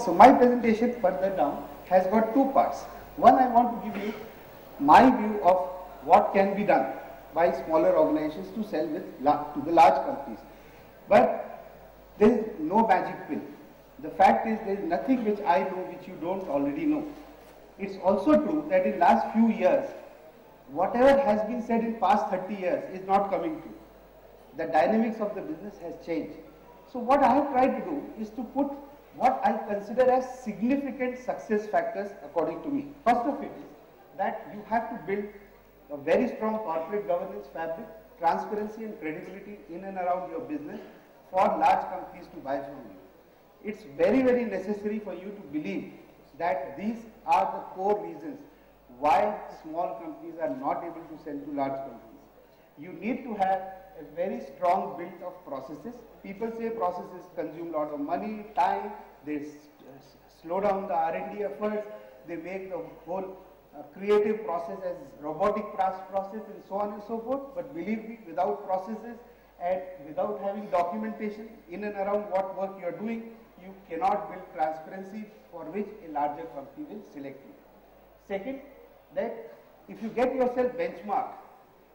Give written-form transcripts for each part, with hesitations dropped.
So my presentation further down has got two parts. One, I want to give you my view of what can be done by smaller organizations to sell to the large companies. But there is no magic pill. The fact is, there is nothing which I know which you don't already know. It's also true that in last few years, whatever has been said in past 30 years is not coming true. The dynamics of the business has changed. So what I have tried to do is to put what I consider as significant success factors according to me. First of it is that you have to build a very strong corporate governance fabric, transparency and credibility in and around your business for large companies to buy from you. It's very, very necessary for you to believe that these are the core reasons why small companies are not able to sell to large companies. You need to have a very strong build of processes. People say processes consume a lot of money, time, they slow down the R&D efforts, they make the whole creative process as robotic process and so on and so forth. But believe me, without processes and without having documentation in and around what work you are doing, you cannot build transparency for which a larger company will select you. Second, that if you get yourself benchmarked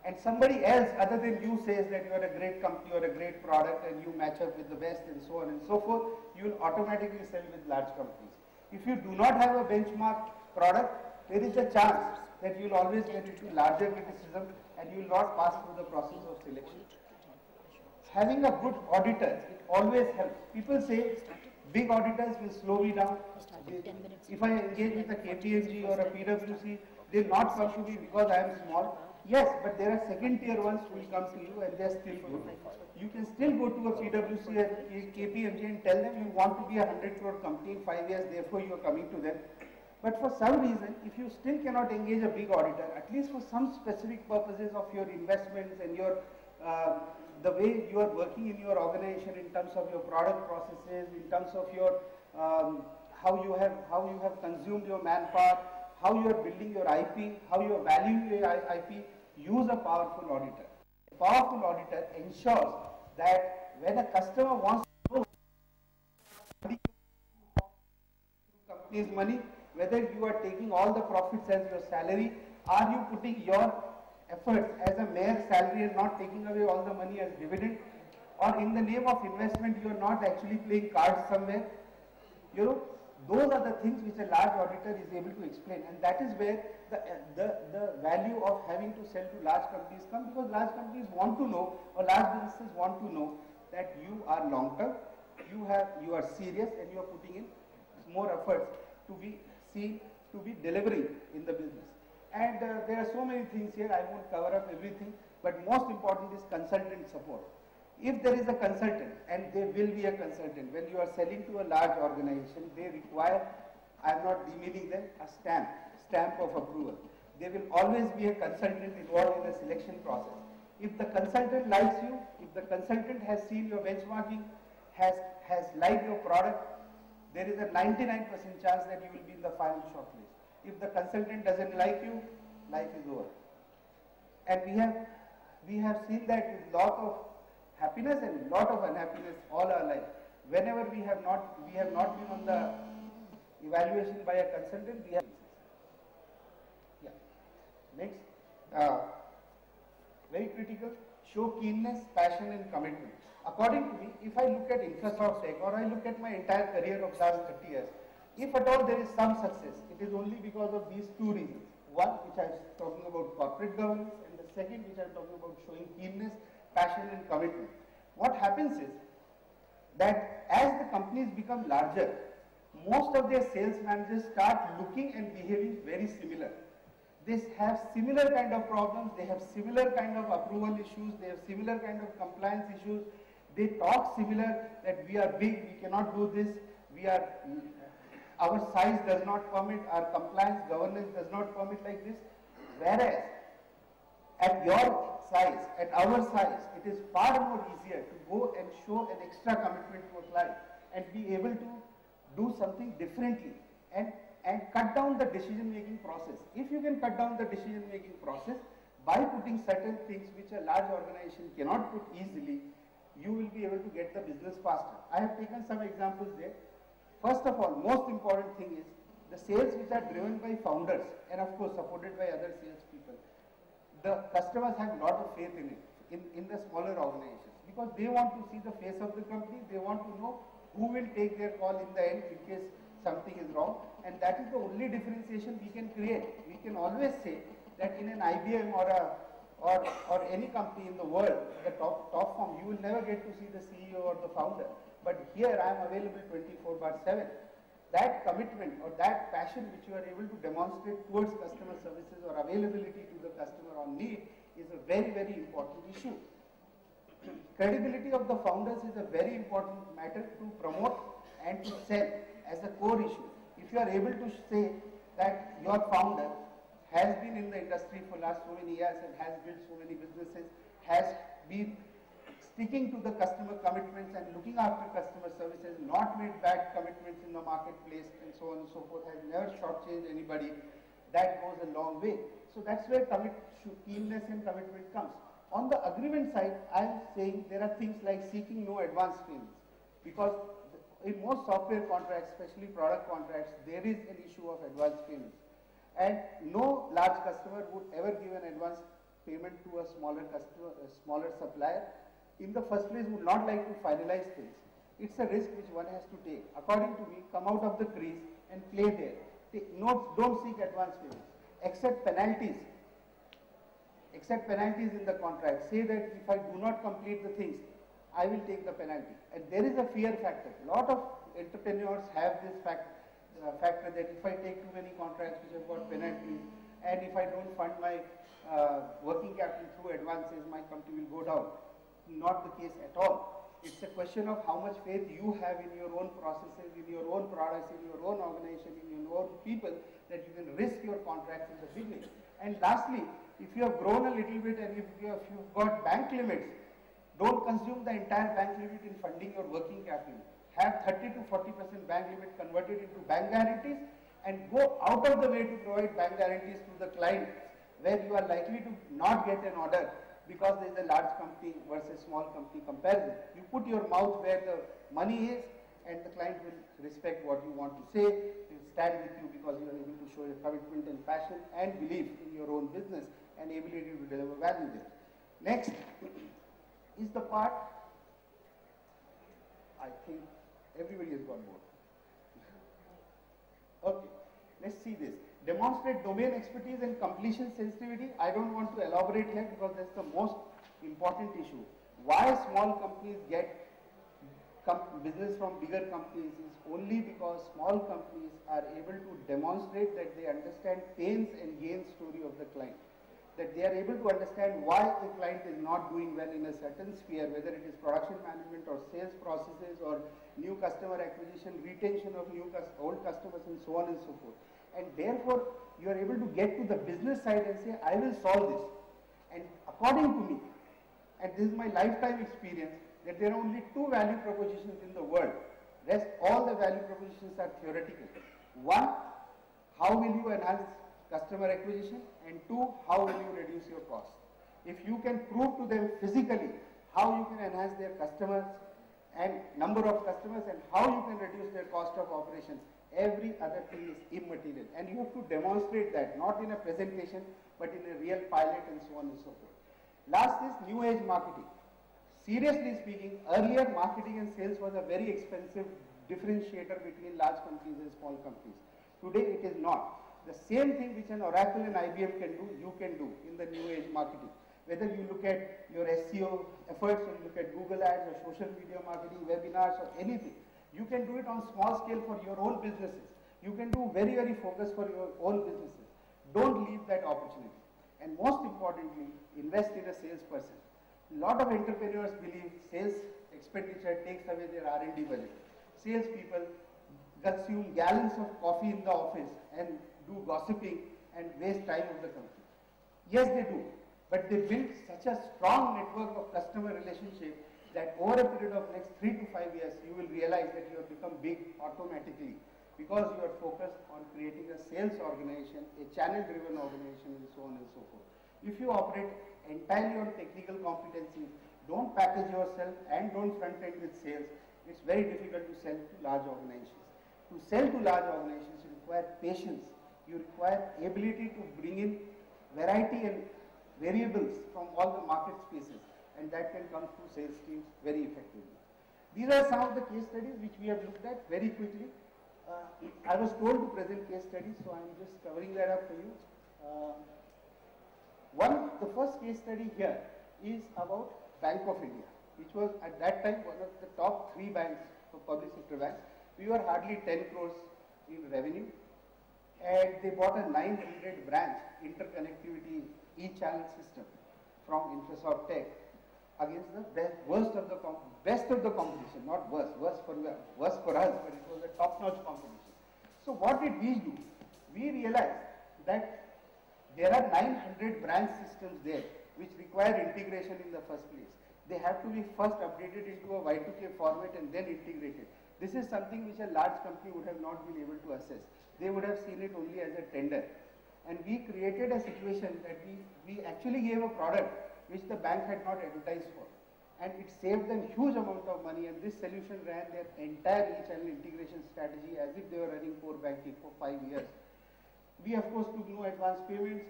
and somebody else other than you says that you are a great company or a great product and you match up with the best and so on and so forth, you will automatically sell with large companies. If you do not have a benchmark product, there is a chance that you will always get into larger criticism and you will not pass through the process of selection. Having a good auditor, it always helps. People say big auditors will slow me down. If I engage with a KPMG or a PwC, they will not come to me because I am small. Yes, but there are second tier ones who will come to you and they are still good. You can still go to a PwC or KPMG and tell them you want to be a 100 crore company in 5 years, therefore you are coming to them. But for some reason, if you still cannot engage a big auditor, at least for some specific purposes of your investments and your the way you are working in your organization in terms of your product processes, in terms of your how you have consumed your manpower, how you are building your IP, how you are valuing your IP, use a powerful auditor. A powerful auditor ensures that when a customer wants to know company's money, whether you are taking all the profits as your salary, are you putting your efforts as a mere salary and not taking away all the money as dividend, or in the name of investment you are not actually playing cards somewhere. You know, those are the things which a large auditor is able to explain, and that is where the value of having to sell to large companies come, because large companies want to know, or large businesses want to know that you are long term, you are serious, and you are putting in more efforts to be seen, to be delivering in the business. And there are so many things here, I won't cover up everything, but most important is consultant support. If there is a consultant, and there will be a consultant, when you are selling to a large organization, they require, I am not demeaning them, a stamp of approval. There will always be a consultant involved in the selection process. If the consultant likes you, if the consultant has seen your benchmarking, has liked your product, there is a 99% chance that you will be in the final shortlist. If the consultant doesn't like you, life is over. And we have seen that with lot of happiness and lot of unhappiness all our life. Whenever we have not been on the evaluation by a consultant, we have. Yeah. Next, very critical, show keenness, passion and commitment. According to me, if I look at Infrasoft Tech or I look at my entire career of last 30 years, if at all there is some success, it is only because of these two reasons. One, which I was talking about corporate governance, and the second, which I am talking about showing keenness, passion and commitment. What happens is that as the companies become larger, most of their sales managers start looking and behaving very similar. They have similar kind of problems, they have similar kind of approval issues, they have similar kind of compliance issues. They talk similar, that we are big, we cannot do this, our size does not permit, our compliance governance does not permit like this. Whereas at your size, at our size, it is far more easier to go and show an extra commitment to a client and be able to do something differently and cut down the decision making process. If you can cut down the decision making process by putting certain things which a large organization cannot put easily, you will be able to get the business faster. I have taken some examples there. First of all, most important thing is the sales which are driven by founders and of course supported by other salespeople. The customers have a lot of faith in it, in the smaller organizations, because they want to see the face of the company, they want to know who will take their call in the end in case something is wrong, and that is the only differentiation we can create. We can always say that in an IBM or any company in the world, the top firm, you will never get to see the CEO or the founder. But here I am available 24/7. That commitment or that passion which you are able to demonstrate towards customer services or availability to the customer on need is a very, very important issue. Credibility of the founders is a very important matter to promote and to sell as a core issue. If you are able to say that your founder has been in the industry for last so many years and has built so many businesses, has been sticking to the customer commitments and looking after customer services, not made bad commitments in the marketplace and so on and so forth, has never shortchanged anybody, that goes a long way. So that's where keenness and commitment comes. On the agreement side, I am saying there are things like seeking no advance payments, because in most software contracts, especially product contracts, there is an issue of advance payments. And no large customer would ever give an advance payment to a smaller customer, a smaller supplier. In the first place, would not like to finalize things. It's a risk which one has to take. According to me, come out of the crease and play there. Don't seek advance payments. Accept penalties. Accept penalties in the contract. Say that if I do not complete the things, I will take the penalty. And there is a fear factor. A lot of entrepreneurs have this factor that if I take too many contracts which have got penalties, and if I don't fund my working capital through advances, my company will go down. Not the case at all. It's a question of how much faith you have in your own processes, in your own products, in your own organization, in your own people, that you can risk your contracts in the beginning. And lastly, if you have grown a little bit and if you've got bank limits, don't consume the entire bank limit in funding your working capital. Have 30 to 40% bank limit converted into bank guarantees and go out of the way to provide bank guarantees to the client where you are likely to not get an order because there is a large company versus small company comparison. You put your mouth where the money is and the client will respect what you want to say, will stand with you because you are able to show your commitment and passion and belief in your own business and ability to deliver value there. Next is the part, I think everybody has got bored. Okay, let's see this. Demonstrate domain expertise and completion sensitivity. I don't want to elaborate here because that's the most important issue. Why small companies get business from bigger companies is only because small companies are able to demonstrate that they understand pains and gains story of the client. That they are able to understand why a client is not doing well in a certain sphere, whether it is production management or sales processes or new customer acquisition, retention of old customers and so on and so forth. And therefore, you are able to get to the business side and say, I will solve this. And according to me, and this is my lifetime experience, that there are only two value propositions in the world. Rest all the value propositions are theoretical. One, how will you enhance customer acquisition? And two, how will you reduce your cost? If you can prove to them physically how you can enhance their customers and number of customers and how you can reduce their cost of operations, every other thing is immaterial. And you have to demonstrate that, not in a presentation, but in a real pilot and so on and so forth. Last is new age marketing. Seriously speaking, earlier marketing and sales was a very expensive differentiator between large companies and small companies. Today it is not. The same thing which an Oracle and IBM can do, you can do in the new age marketing. Whether you look at your SEO efforts or you look at Google ads or social media marketing, webinars or anything, you can do it on small scale for your own businesses. You can do very, very focused for your own businesses. Don't leave that opportunity. And most importantly, invest in a salesperson. A lot of entrepreneurs believe sales expenditure takes away their R&D budget. Salespeople consume gallons of coffee in the office and do gossiping and waste time of the company. Yes, they do, but they build such a strong network of customer relationship that over a period of next 3 to 5 years, you will realize that you have become big automatically because you are focused on creating a sales organization, a channel-driven organization, and so on and so forth. If you operate entirely on technical competencies, don't package yourself and don't front end with sales, it's very difficult to sell to large organizations. To sell to large organizations, you require patience. You require ability to bring in variety and variables from all the market spaces, and that can come through sales teams very effectively. These are some of the case studies which we have looked at very quickly. I was told to present case studies, so I am just covering that up for you. The first case study here is about Bank of India, which was at that time one of the top 3 banks for public sector banks. We were hardly 10 crores in revenue, and they bought a 900 branch interconnectivity e-channel system from Infosoft Tech against the best of the competition, not worse for us, but it was a top-notch competition. So what did we do? We realized that there are 900 branch systems there which require integration in the first place. They have to be first updated into a Y2K format and then integrated. This is something which a large company would have not been able to assess. They would have seen it only as a tender. And we created a situation that we actually gave a product which the bank had not advertised for. And it saved them huge amount of money, and this solution ran their entire e-channel integration strategy as if they were running core banking for 5 years. We of course took no advance payments.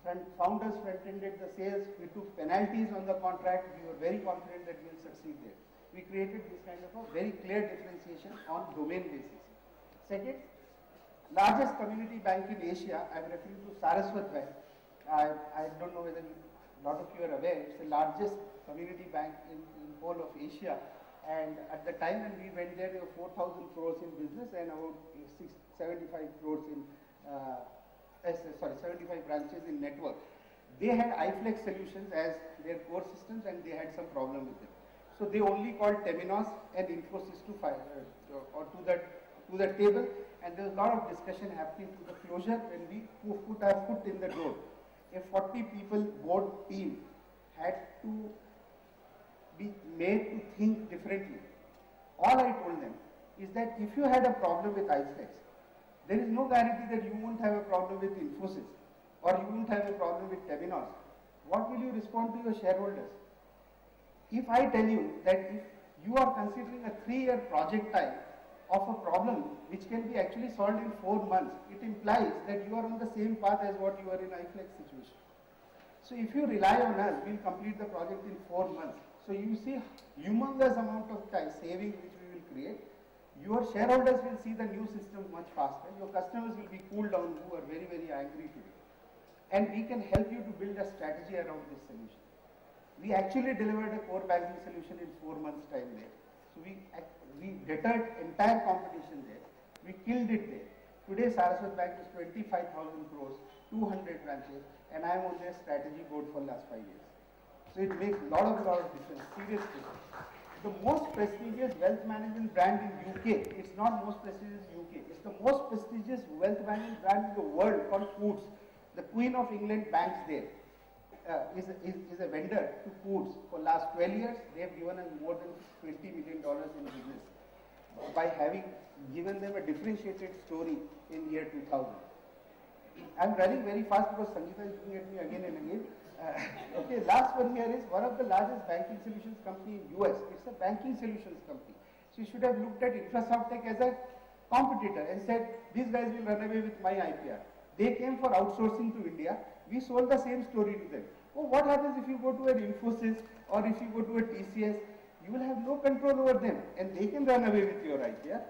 The founders front-ended the sales. We took penalties on the contract. We were very confident that we will succeed there. We created this kind of a very clear differentiation on domain basis. Second, largest community bank in Asia, I am referring to Saraswat Bank. I don't know whether a lot of you are aware, it's the largest community bank in whole of Asia. And at the time when we went there were 4,000 crores in business and about 75 crores in 75 branches in network. They had iFlex solutions as their core systems, and they had some problem with them. So they only called Temenos and Infosys to the table, and there was a lot of discussion happening to the closure when we put our foot in the door. A 40 people board team had to be made to think differently. All I told them is that if you had a problem with iFlex, there is no guarantee that you won't have a problem with Infosys or you won't have a problem with Temenos. What will you respond to your shareholders? If I tell you that if you are considering a 3-year project time of a problem which can be actually solved in 4 months, it implies that you are on the same path as what you are in iFlex situation. So if you rely on us, we will complete the project in 4 months. So you see humongous amount of time saving which we will create. Your shareholders will see the new system much faster. Your customers will be cooled down who are very, very angry today. And we can help you to build a strategy around this solution. We actually delivered a core banking solution in 4 months' time there. So we deterred entire competition there. We killed it there. Today Saraswat Bank is 25,000 crores, 200 branches, and I am on their strategy board for last 5 years. So it makes a lot of difference, seriously. The most prestigious wealth management brand in UK, it's not most prestigious UK, it's the most prestigious wealth management brand in the world called Foods. The Queen of England banks there is a vendor to Foods. For last 12 years, they have given us more than $20 million in business by having given them a differentiated story in year 2000. I'm running very fast because Sangeeta is looking at me again and again. Okay, last one here is one of the largest banking solutions company in US. It's a banking solutions company. So you should have looked at Infosoft Tech as a competitor and said, these guys will run away with my IPR. They came for outsourcing to India. We sold the same story to them. Oh, what happens if you go to an Infosys or if you go to a TCS? You will have no control over them and they can run away with your IPR.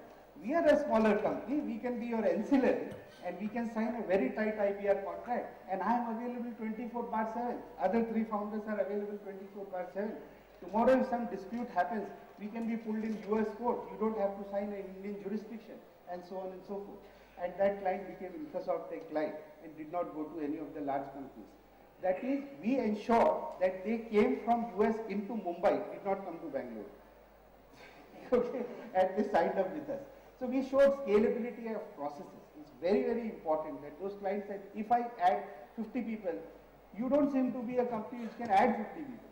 We are a smaller company. We can be your ancillary and we can sign a very tight IPR contract, and I am available 24/7. Other 3 founders are available 24/7. Tomorrow if some dispute happens, we can be pulled in US court. You don't have to sign an Indian jurisdiction, and so on and so forth. And that client became Infosoft Tech client and did not go to any of the large companies. That is, we ensure that they came from US into Mumbai, did not come to Bangalore. Okay, and they signed up with us. So we showed scalability of processes. It's very, very important that those clients said, if I add 50 people, you don't seem to be a company which can add 50 people.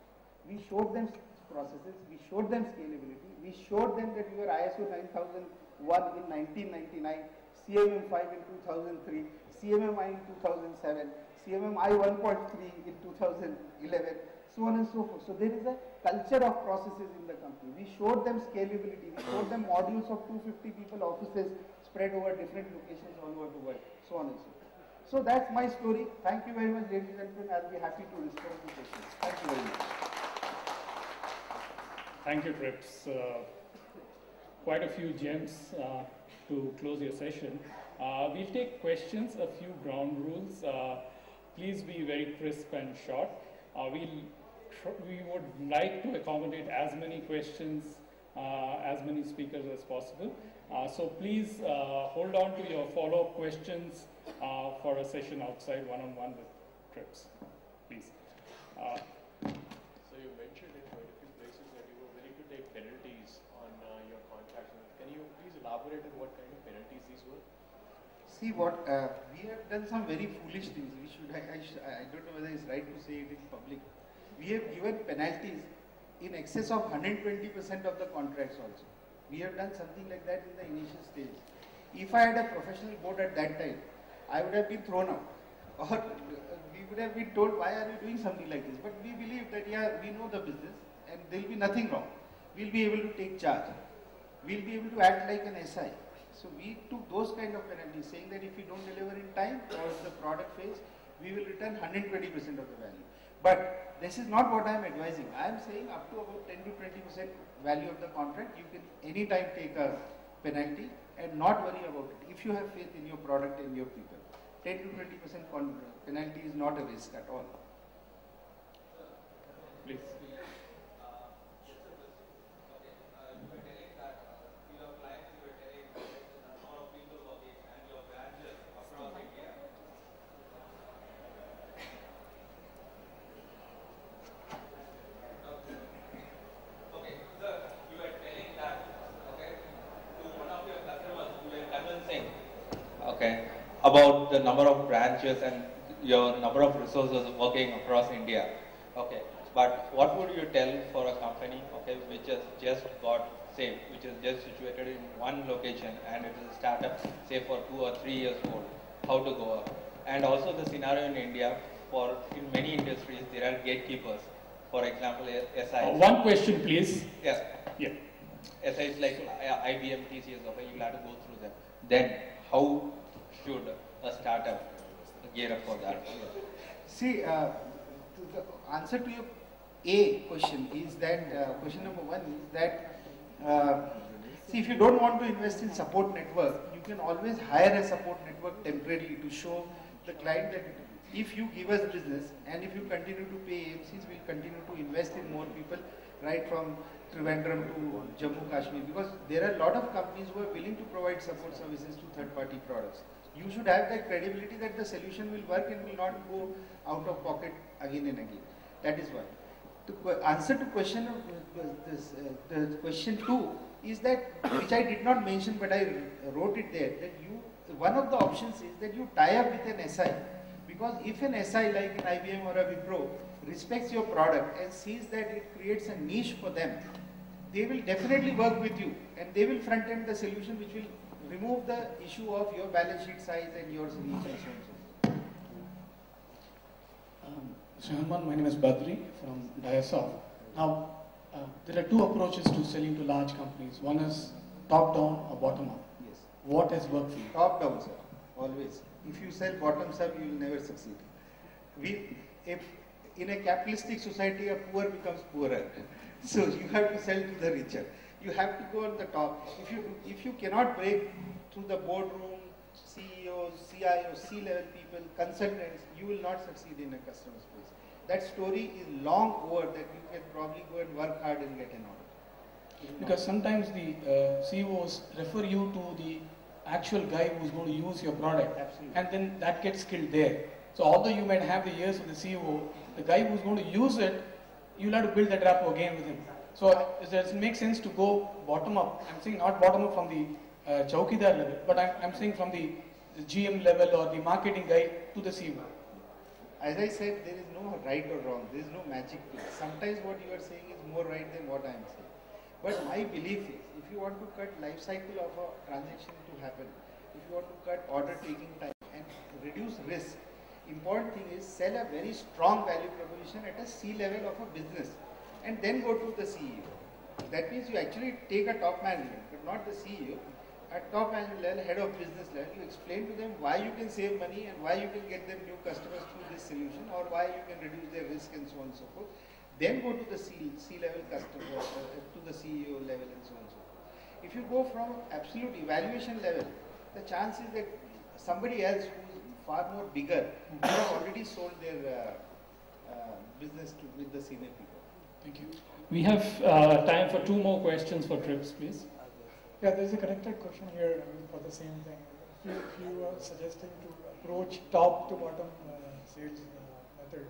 We showed them processes, we showed them scalability, we showed them that we were ISO 9001 in 1999, CMM5 in 2003, CMMI in 2007, CMMI 1.3 in 2011, so on and so forth. So there is a culture of processes in the company. We showed them scalability, we showed them modules of 250 people offices spread over different locations all over the world, so on and so forth. So that's my story. Thank you very much, ladies and gentlemen. I'll be happy to respond to questions. Thank you very much. Thank you, Trips. Quite a few gems to close your session. We'll take questions, a few ground rules. Please be very crisp and short. We would like to accommodate as many questions, as many speakers as possible. So please hold on to your follow-up questions for a session outside one-on-one with Trips, please. So you mentioned in quite a few places that you were willing to take penalties on your contracts. Can you please elaborate on what kind of penalties these were? See what, we have done some very foolish things. I don't know whether it's right to say it in public. We have given penalties in excess of 120% of the contracts also. We have done something like that in the initial stage. If I had a professional board at that time, I would have been thrown out. Or we would have been told, why are you doing something like this? But we believe that, yeah, we know the business and there will be nothing wrong. We'll be able to take charge. We'll be able to act like an SI. So we took those kind of penalties, saying that if we don't deliver in time or the product fails, we will return 120% of the value. But this is not what I am advising. I am saying up to about 10 to 20% value of the contract, you can anytime take a penalty and not worry about it. If you have faith in your product and your people, 10 to 20% penalty is not a risk at all. Please. About the number of branches and your number of resources working across India. Okay, but what would you tell for a company, okay, which has just got, say, which is just situated in one location and it is a startup, say for 2 or 3 years old, how to go up? And also the scenario in India, for in many industries there are gatekeepers. For example, SIs. One question, please. Yes. Yeah. SIs like IBM, TCS, okay, you'll have to go through them. Then how should a startup gear up for that? See, the answer to your A question is that, question number one is that, see, if you don't want to invest in support network, you can always hire a support network temporarily to show the client that if you give us business and if you continue to pay AMCs, we'll continue to invest in more people right from Trivandrum to Jammu Kashmir, because there are a lot of companies who are willing to provide support services to third-party products. You should have that credibility that the solution will work and will not go out of pocket again and again. That is one. To answer to question of the question 2 is that, which I did not mention but I wrote it there, that one of the options is that you tie up with an SI, because if an SI like an IBM or a Wipro respects your product and sees that it creates a niche for them, they will definitely work with you and they will front end the solution which will remove the issue of your balance sheet size and your reach and so on. Mr. Hanuman, my name is Badri from Diasoft. Now, there are two approaches to selling to large companies. One is top-down or bottom-up. Yes. What has worked for you? Top-down, sir. Always. If you sell bottoms-up, you will never succeed. In a capitalistic society, a poor becomes poorer. So you have to sell to the richer. You have to go on the top. If you cannot break through the boardroom, CEOs, CIOs, C-level people, consultants, you will not succeed in a customer space. That story is long over, that you can probably go and work hard and get an order. Because sometimes the CEOs refer you to the actual guy who's going to use your product. Absolutely. And then that gets killed there. So although you might have the ears of the CEO, the guy who's going to use it, you'll have to build that rapport again with him. So does it make sense to go bottom up? I'm saying not bottom up from the Chowkidar level, but I'm saying from the GM level or the marketing guy to the CEO. As I said, there is no right or wrong. There is no magic pill. Sometimes what you are saying is more right than what I am saying. But my belief is, if you want to cut life cycle of a transaction to happen, if you want to cut order taking time and reduce risk, important thing is sell a very strong value proposition at a C level of a business and then go to the CEO. That means you actually take a top management, but not the CEO, at top management level, head of business level, you explain to them why you can save money and why you can get them new customers through this solution, or why you can reduce their risk and so on and so forth. Then go to the C-level customer, to the CEO level and so on and so forth. If you go from absolute evaluation level, the chance is that somebody else who is far more bigger would have already sold their business with the senior people. Thank you. We have time for 2 more questions for Trips, please. Yeah, there's a connected question here for the same thing. If you are suggesting to approach top to bottom sales method,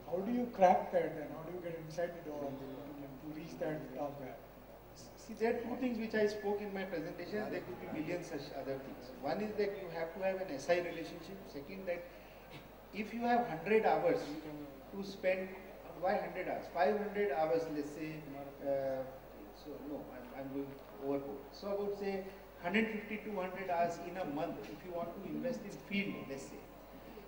how do you crack that and how do you get inside the door to reach that top guy? See, there are 2 things which I spoke in my presentation. There could be millions such other things. One is that you have to have an SI relationship. Second, that if you have 100 hours to spend, why 100 hours? 500 hours, let's say, so no, I'm going overboard. So about say 150, 200 hours in a month, if you want to invest in field, let's say,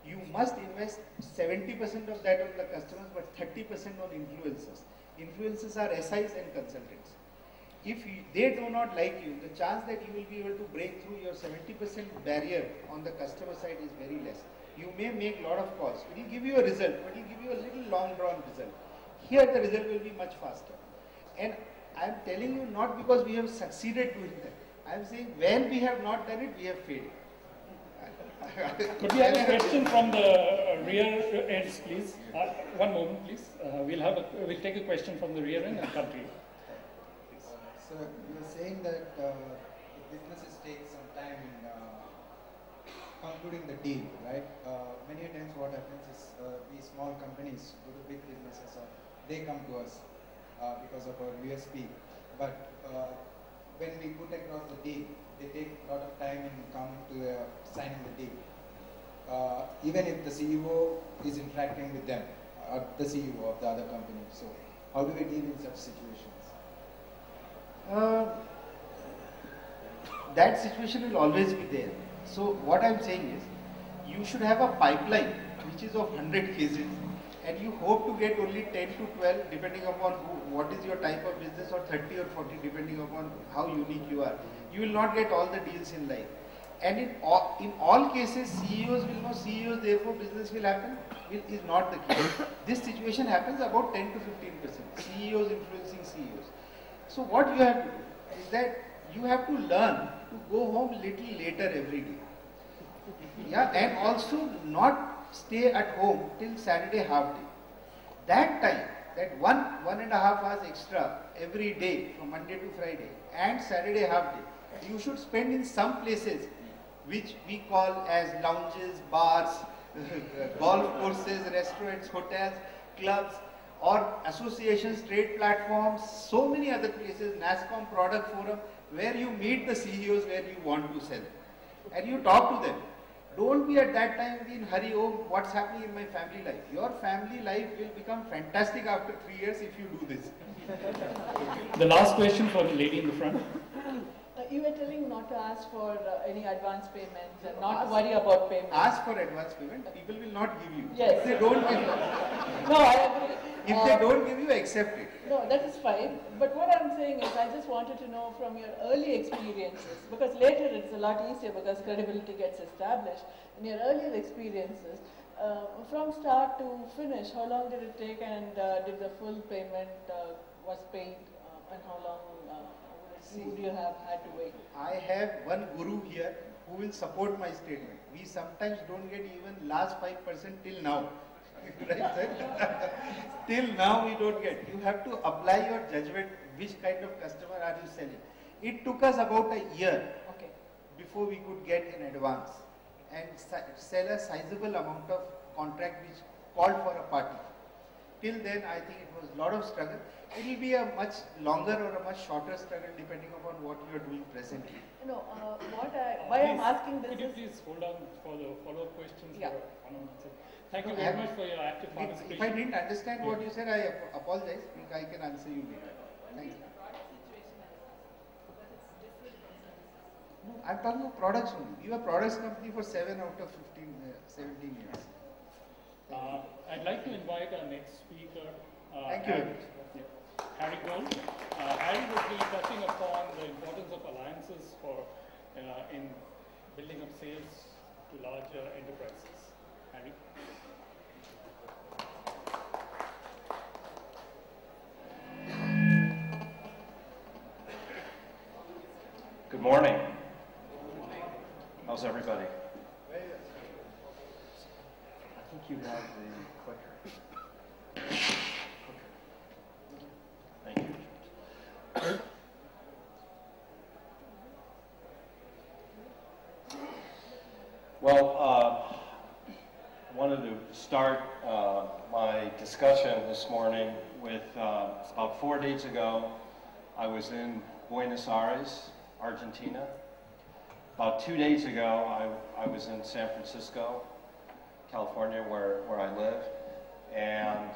you must invest 70% of that on the customers, but 30% on influencers. Influencers are SIs and consultants. If they do not like you, the chance that you will be able to break through your 70% barrier on the customer side is very less. You may make a lot of calls. It will give you a result, but it will give you a little long drawn result. Here the result will be much faster. And I am telling you not because we have succeeded doing that. I am saying when we have not done it, we have failed. Could we have a question from the rear ends, please? One moment, please. We'll take a question from the rear end and come to you. So you were saying that businesses take some time in concluding the deal, right? Many times what happens is we small companies go to big businesses or they come to us because of our USP. But when we put across the deal, they take a lot of time in coming to signing the deal. Even if the CEO is interacting with them, or the CEO of the other company. So how do we deal in such situations? That situation will always be there. So what I'm saying is, you should have a pipeline which is of 100 cases, and you hope to get only 10 to 12 depending upon what is your type of business, or 30 or 40 depending upon how unique you are. You will not get all the deals in life. And in all cases, CEOs will know CEOs, therefore business will happen, is not the case. This situation happens about 10 to 15%, CEOs influencing CEOs. So what you have to do is that you have to learn to go home little later every day. Yeah, and also not stay at home till Saturday half day. That time, that 1.5 hours extra every day from Monday to Friday and Saturday half day, you should spend in some places which we call as lounges, bars, golf courses, restaurants, hotels, clubs, or associations, trade platforms, so many other places, NASSCOM product forum, where you meet the CEOs where you want to sell. And you talk to them. Don't be at that time in hurry, oh, what's happening in my family life. Your family life will become fantastic after 3 years if you do this. The last question for the lady in the front. You were telling not to ask for any advance payments and not to worry about payments. Ask for advance payment, people will not give you. Yes. If they don't give you. No, I agree. If they don't give you, accept it. No, that is fine. But what I'm saying is I just wanted to know from your early experiences, because later it's a lot easier because credibility gets established. In your earlier experiences, from start to finish, how long did it take, and did the full payment was paid, and how long would you have had to wait? I have one guru here who will support my statement. We sometimes don't get even last 5% till now. Right, sir? Till now we don't get. You have to apply your judgment, which kind of customer are you selling. It took us about a year before we could get an advance and sell a sizable amount of contract which called for a party. Till then, I think it was a lot of struggle. It will be a much longer or a much shorter struggle depending upon what you are doing presently. No, why I'm asking this Could you is... please hold on for the follow-up questions? Yeah. Thank you very much for your active participation. If I didn't understand what you said, I apologize. I can answer you later. Thank you. No, I'm talking about products only. We were a products company for 7 out of 17 years. I'd like to invite our next speaker. Thank you. Harry Gold. Harry will be touching upon the importance of alliances for in building up sales to larger enterprises? Harry? Good morning. How's everybody? I think you have the clicker. Thank you. Well, I wanted to start my discussion this morning with about 4 days ago, I was in Buenos Aires, Argentina. About 2 days ago, I was in San Francisco, California, where I live. And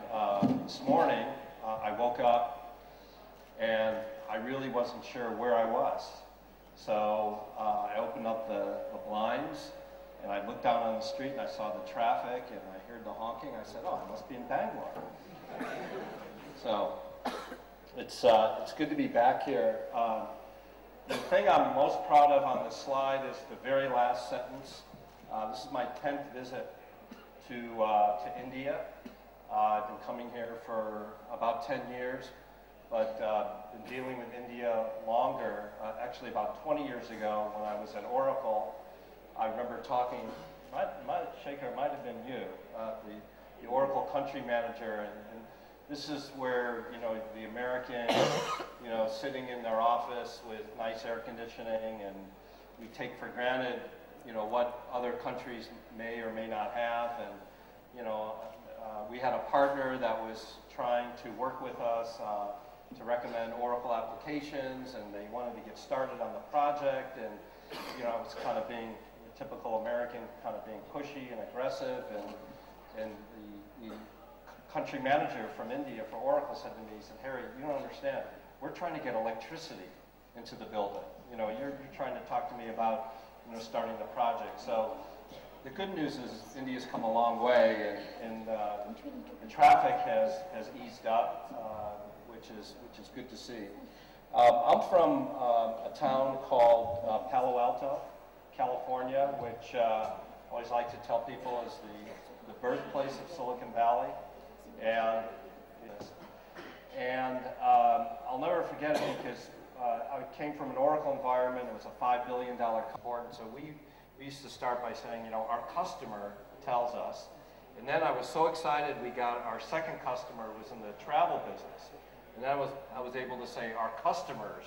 this morning, I woke up and I really wasn't sure where I was. So I opened up the blinds and I looked out on the street and I saw the traffic and I heard the honking. I said, oh, I must be in Bangalore. So it's good to be back here. The thing I'm most proud of on this slide is the very last sentence. This is my 10th visit to India. I've been coming here for about 10 years, but been dealing with India longer. Actually, about 20 years ago, when I was at Oracle, I remember talking. Shaker, it might have been you, the Oracle country manager, and this is where, you know, the American, you know, sitting in their office with nice air conditioning, and we take for granted, you know, what other countries may or may not have. And, you know, we had a partner that was trying to work with us to recommend Oracle applications, and they wanted to get started on the project. And, you know, I was kind of being a typical American, kind of being pushy and aggressive. And the country manager from India for Oracle said to me, he said, Harry, you don't understand. We're trying to get electricity into the building. You know, you're trying to talk to me about, you know, starting the project. So the good news is India's come a long way, and the traffic has eased up, which is good to see. I'm from a town called Palo Alto, California, which I always like to tell people is the birthplace of Silicon Valley. And I'll never forget it because I came from an Oracle environment. It was a $5 billion cohort. So we used to start by saying, you know, our customer tells us. And then I was so excited we got our second customer was in the travel business. And then I was able to say our customers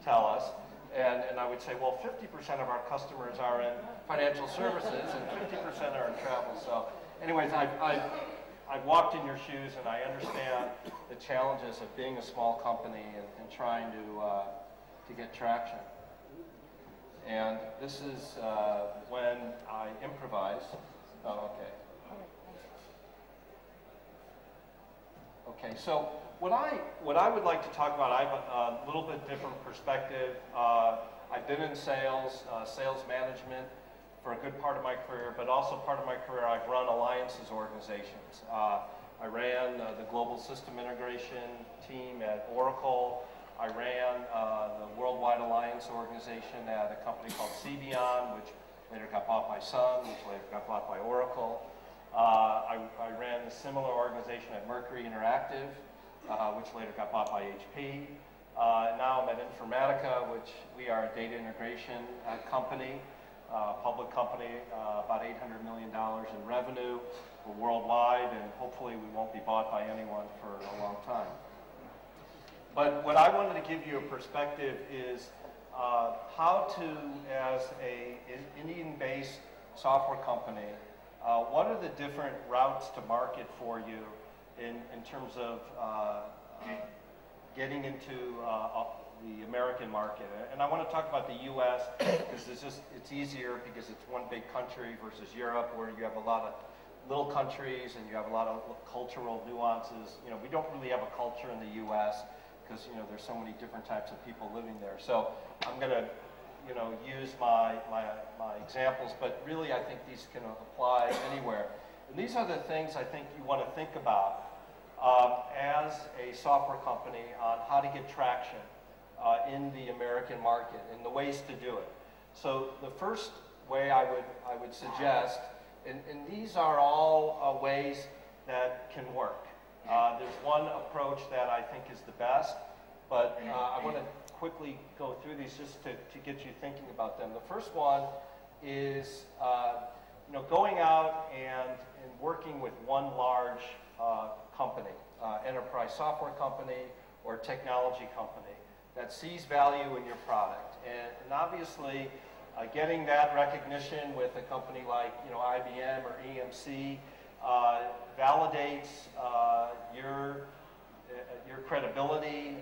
tell us. And I would say, well, 50% of our customers are in financial services and 50% are in travel. So anyways, I've walked in your shoes and I understand the challenges of being a small company and trying to get traction. And this is when I improvise. Oh, okay. Okay, so what I would like to talk about, I have a little bit different perspective. I've been in sales, sales management for a good part of my career, but also part of my career I've run alliances organizations. I ran the global system integration team at Oracle. I ran the worldwide alliance organization at a company called CBION, which later got bought by Sun, which later got bought by Oracle. I ran a similar organization at Mercury Interactive, which later got bought by HP. Now I'm at Informatica, which we are a data integration company, public company, about $800 million in revenue. We're worldwide, and hopefully we won't be bought by anyone for a long time. But what I wanted to give you a perspective is how to, as an Indian-based software company, what are the different routes to market for you in terms of getting into the American market? And I want to talk about the U.S. because it's easier because it's one big country versus Europe, where you have a lot of little countries and you have a lot of cultural nuances. You know, we don't really have a culture in the U.S. because, you know, there's so many different types of people living there. So I'm going to, you know, use my examples, but really I think these can apply anywhere. And these are the things I think you want to think about as a software company on how to get traction in the American market and the ways to do it. So the first way I would suggest, and these are all ways that can work. There's one approach that I think is the best, but I want to quickly go through these just to get you thinking about them. The first one is going out and working with one large company, enterprise software company or technology company that sees value in your product. And obviously, getting that recognition with a company like IBM or EMC validates your credibility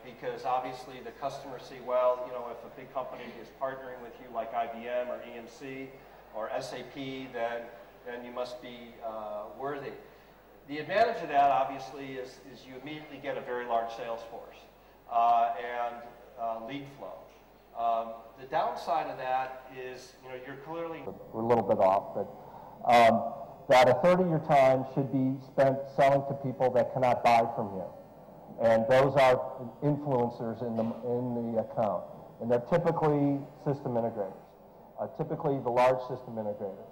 because obviously the customers see, well, if a big company is partnering with you like IBM or EMC or SAP, then you must be worthy. The advantage of that, obviously, is you immediately get a very large sales force and lead flow. The downside of that is, you're clearly... We're a little bit off, but that a third of your time should be spent selling to people that cannot buy from you. And those are influencers in the account. And they're typically system integrators, typically the large system integrators.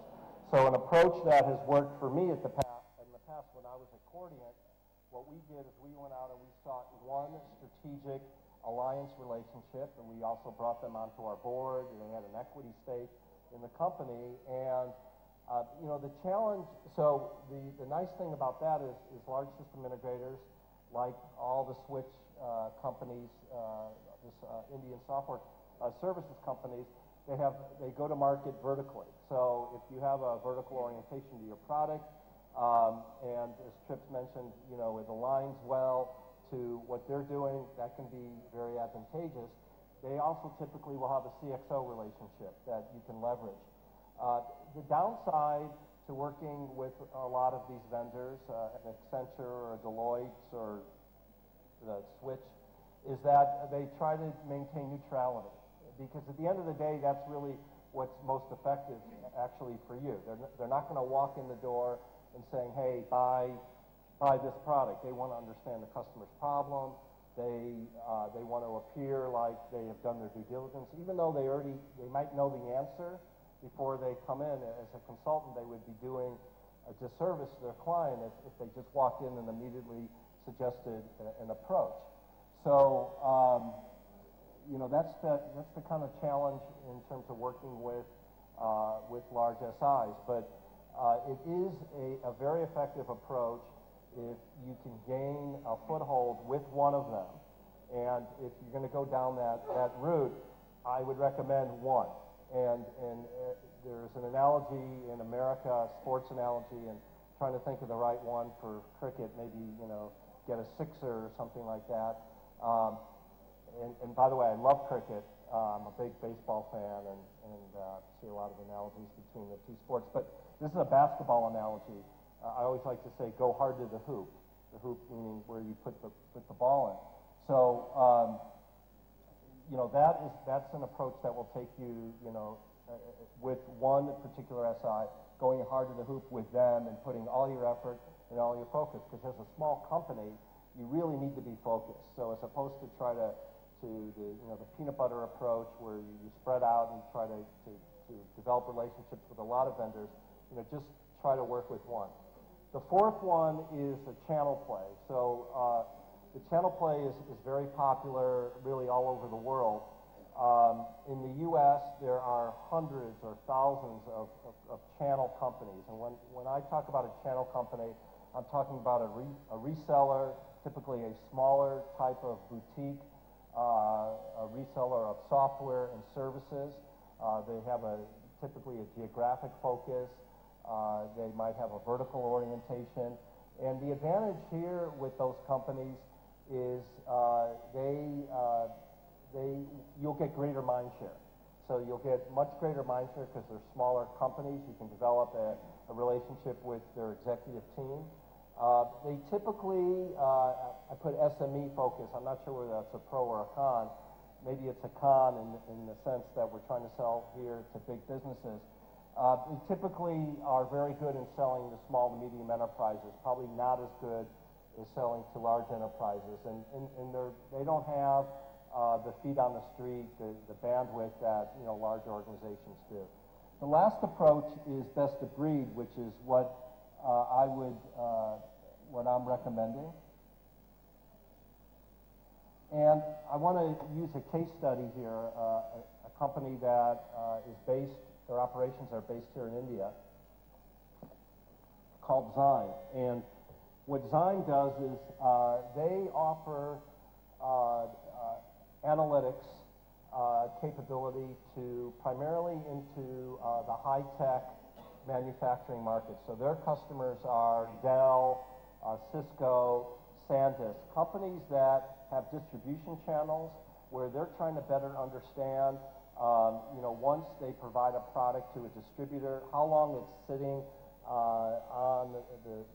So an approach that has worked for me in the past when I was at Cordiant, what we did is we went out and we sought one strategic alliance relationship, and we also brought them onto our board, and they had an equity stake in the company. And the challenge, so the nice thing about that is large system integrators, like all the switch companies, Indian software services companies, they go to market vertically. So if you have a vertical orientation to your product, and as Trips mentioned, it aligns well to what they're doing, that can be very advantageous. They also typically will have a CXO relationship that you can leverage. The downside to working with a lot of these vendors, an Accenture or Deloitte or the Switch, is that they try to maintain neutrality. Because at the end of the day, that's really what's most effective actually for you. They're not going to walk in the door and saying, hey, buy this product. They want to understand the customer's problem. They want to appear like they have done their due diligence. Even though they might know the answer before they come in as a consultant, they would be doing a disservice to their client if they just walked in and immediately suggested an approach. So, that's the kind of challenge in terms of working with large SIs. But it is a very effective approach if you can gain a foothold with one of them. And if you're going to go down that route, I would recommend one. And there's an analogy in America, a sports analogy, and trying to think of the right one for cricket, maybe, get a sixer or something like that. And by the way, I love cricket. I'm a big baseball fan and see a lot of analogies between the two sports. But this is a basketball analogy. I always like to say, go hard to the hoop. The hoop meaning where you put the ball in. So, that's an approach that will take you, with one particular SI, going hard to the hoop with them and putting all your effort and all your focus. Because as a small company, you really need to be focused. So as opposed to try to the peanut butter approach where you spread out and try to develop relationships with a lot of vendors, just try to work with one. The fourth one is a channel play. So the channel play is very popular really all over the world. In the U.S., there are hundreds or thousands of channel companies. And when I talk about a channel company, I'm talking about a reseller, typically a smaller type of boutique, a reseller of software and services. They have typically a geographic focus. They might have a vertical orientation. And the advantage here with those companies is you'll get greater mind share. So you'll get much greater mind share because they're smaller companies. You can develop a relationship with their executive team. They typically, I put SME focus. I'm not sure whether that's a pro or a con. Maybe it's a con in the sense that we're trying to sell here to big businesses. They typically are very good in selling to small to medium enterprises, probably not as good as selling to large enterprises. And they don't have the feet on the street, the bandwidth that large organizations do. The last approach is best of breed, which is what what I'm recommending. And I want to use a case study here, a company that their operations are based here in India, called Zyme. And what Zyme does is they offer analytics capability to primarily into the high-tech manufacturing market. So their customers are Dell, Cisco, SanDisk, companies that have distribution channels where they're trying to better understand, once they provide a product to a distributor, how long it's sitting on the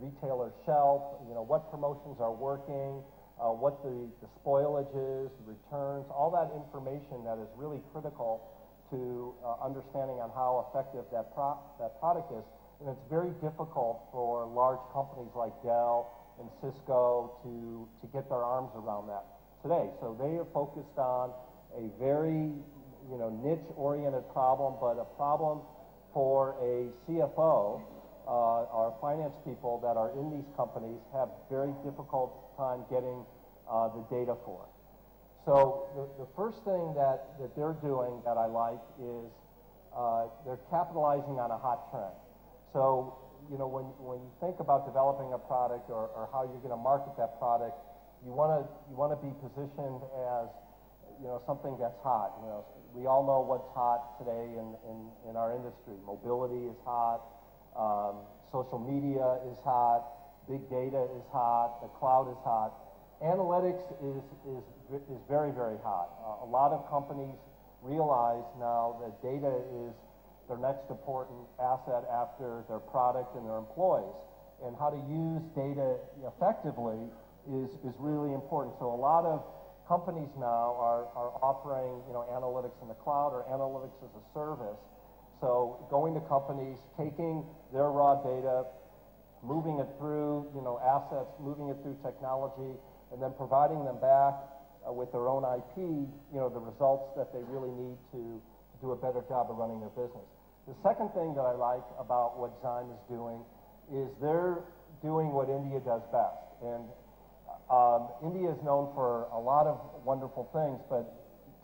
retailer's shelf, what promotions are working, what the spoilage is, the returns, all that information that is really critical to understanding on how effective that product is. And it's very difficult for large companies like Dell and Cisco to get their arms around that today. So they are focused on a very niche-oriented problem, but a problem for a CFO or finance people that are in these companies have very difficult time getting the data for. So the first thing that they're doing that I like is they're capitalizing on a hot trend. So when you think about developing a product or how you're going to market that product, you want to be positioned as something that's hot. We all know what's hot today in our industry. Mobility is hot. Social media is hot. Big data is hot. The cloud is hot. Analytics is very, very hot. A lot of companies realize now that data is their next important asset after their product and their employees. And how to use data effectively is really important. So a lot of companies now are offering analytics in the cloud or analytics as a service. So going to companies, taking their raw data, moving it through assets, moving it through technology, and then providing them back with their own IP, the results that they really need to do a better job of running their business. The second thing that I like about what Zyme is doing is they're doing what India does best. And India is known for a lot of wonderful things, but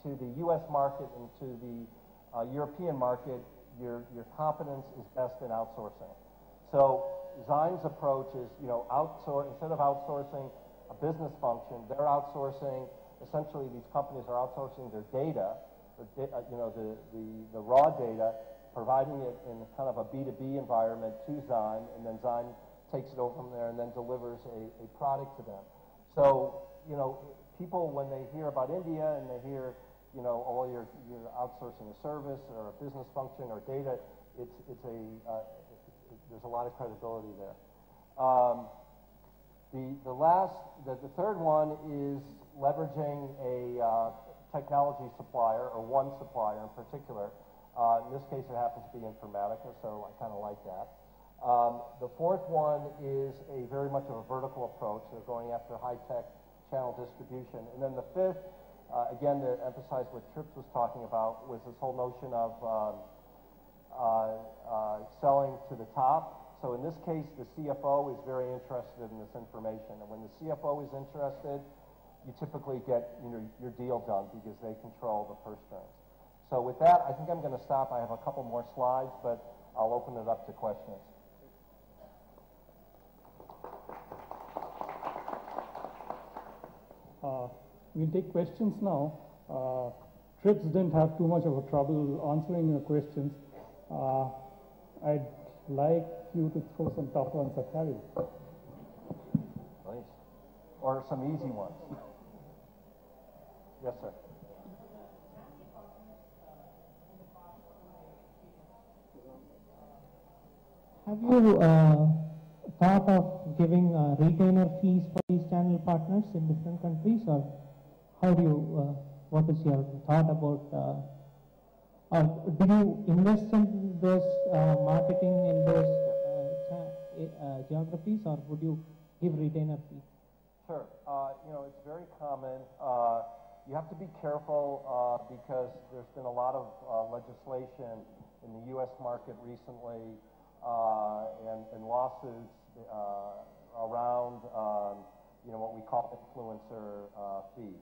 to the U.S. market and to the European market, your competence is best in outsourcing. So Zyme's approach is, instead of outsourcing a business function, they're outsourcing, essentially these companies are outsourcing their data, the raw data, providing it in kind of a B2B environment to Zyme, and then Zyme takes it over from there and then delivers a product to them. So, people, when they hear about India and they hear, oh, you're outsourcing a service or a business function or data, there's a lot of credibility there. The third one is leveraging a technology supplier, or one supplier in particular. In this case, it happens to be Informatica, so I kind of like that. The fourth one is very much of a vertical approach. They're going after high-tech channel distribution. And then the fifth, again, to emphasize what Trips was talking about, was this whole notion of selling to the top. So in this case, the CFO is very interested in this information. And when the CFO is interested, you typically get your deal done because they control the purse strings. So with that, I think I'm going to stop. I have a couple more slides, but I'll open it up to questions. We'll take questions now. Trips didn't have too much of a trouble answering your questions. I'd like you to throw some tough ones at Harry. Nice. Or some easy ones. Yes, sir. Have you thought of giving retainer fees for these channel partners in different countries, or how do you, what is your thought about, did you invest in those marketing in those geographies, or would you give retainer fees? Sure. It's very common You have to be careful because there's been a lot of legislation in the U.S. market recently and lawsuits around what we call influencer fees.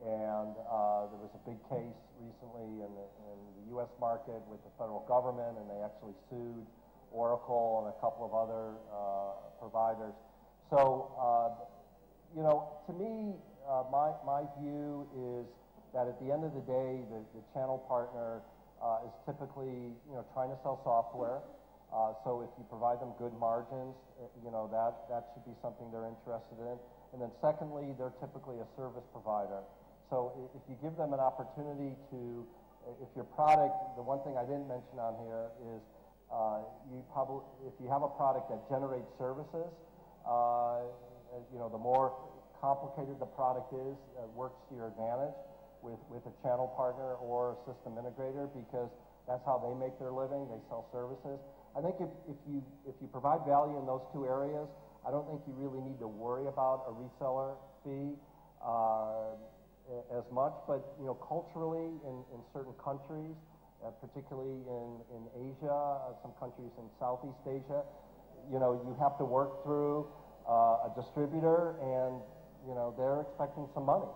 And there was a big case recently in the U.S. market with the federal government, and they actually sued Oracle and a couple of other providers. So, to me, my view is that at the end of the day, the channel partner is typically, trying to sell software. So if you provide them good margins, that should be something they're interested in. And then secondly, they're typically a service provider. So if you give them an opportunity to, if your product, the one thing I didn't mention on here is if you have a product that generates services, the more complicated the product is, works to your advantage with a channel partner or a system integrator, because that's how they make their living. They sell services. I think if you provide value in those two areas, I don't think you really need to worry about a reseller fee as much. But culturally, in certain countries, particularly in Asia, some countries in Southeast Asia, you have to work through a distributor, and they're expecting some money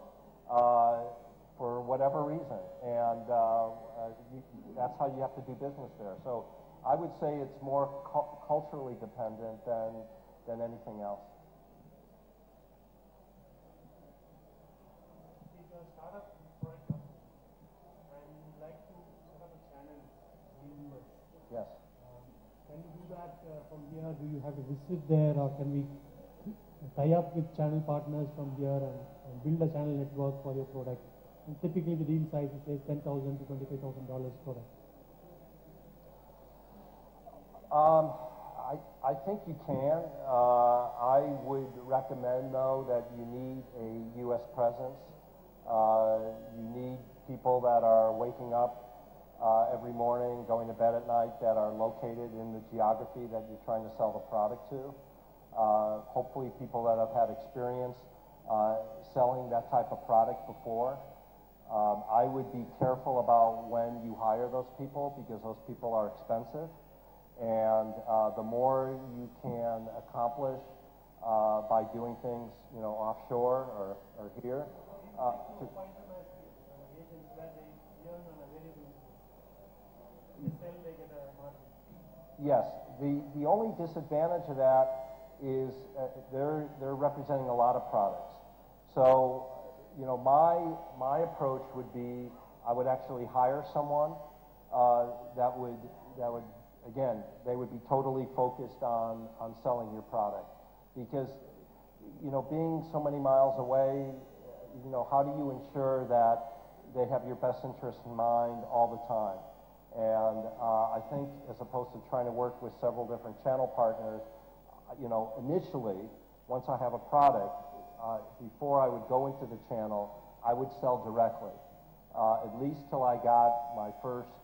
for whatever reason, and that's how you have to do business there. So I would say it's more culturally dependent than anything else. If a startup product company and you'd like to set up a channel in the US, yes. Can you do that from here? Do you have to visit there, or can we tie up with channel partners from here and build a channel network for your product? And typically the deal size is $10,000 to $25,000 product. I think you can. I would recommend, though, that you need a U.S. presence. You need people that are waking up every morning, going to bed at night, that are located in the geography that you're trying to sell the product to. Hopefully people that have had experience selling that type of product before. I would be careful about when you hire those people, because those people are expensive. And the more you can accomplish by doing things, offshore or here. Yes. The only disadvantage of that is they're representing a lot of products. So, my approach would be, I would actually hire someone that would again, they would be totally focused on selling your product, because being so many miles away, how do you ensure that they have your best interest in mind all the time? And I think, as opposed to trying to work with several different channel partners, initially, once I have a product, before I would go into the channel, I would sell directly, at least till I got my first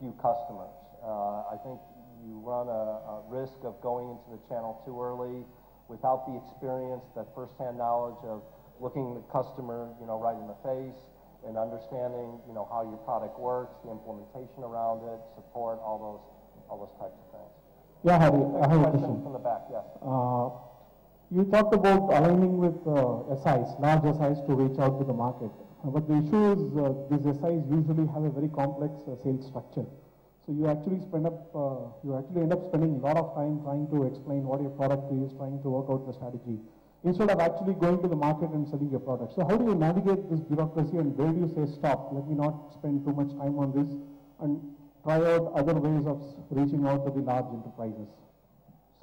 few customers. I think you run a risk of going into the channel too early without the experience, that first-hand knowledge of looking the customer, right in the face and understanding, how your product works, the implementation around it, support, all those types of things. Yeah, Hari, I have a question. From the back, yes. You talked about aligning with SIs, large SIs, to reach out to the market. But the issue is these SIs usually have a very complex sales structure. So you actually end up spending a lot of time trying to explain what your product is, trying to work out the strategy, instead of actually going to the market and selling your product. So how do you navigate this bureaucracy, and where do you say, stop, let me not spend too much time on this, and try out other ways of reaching out to the large enterprises?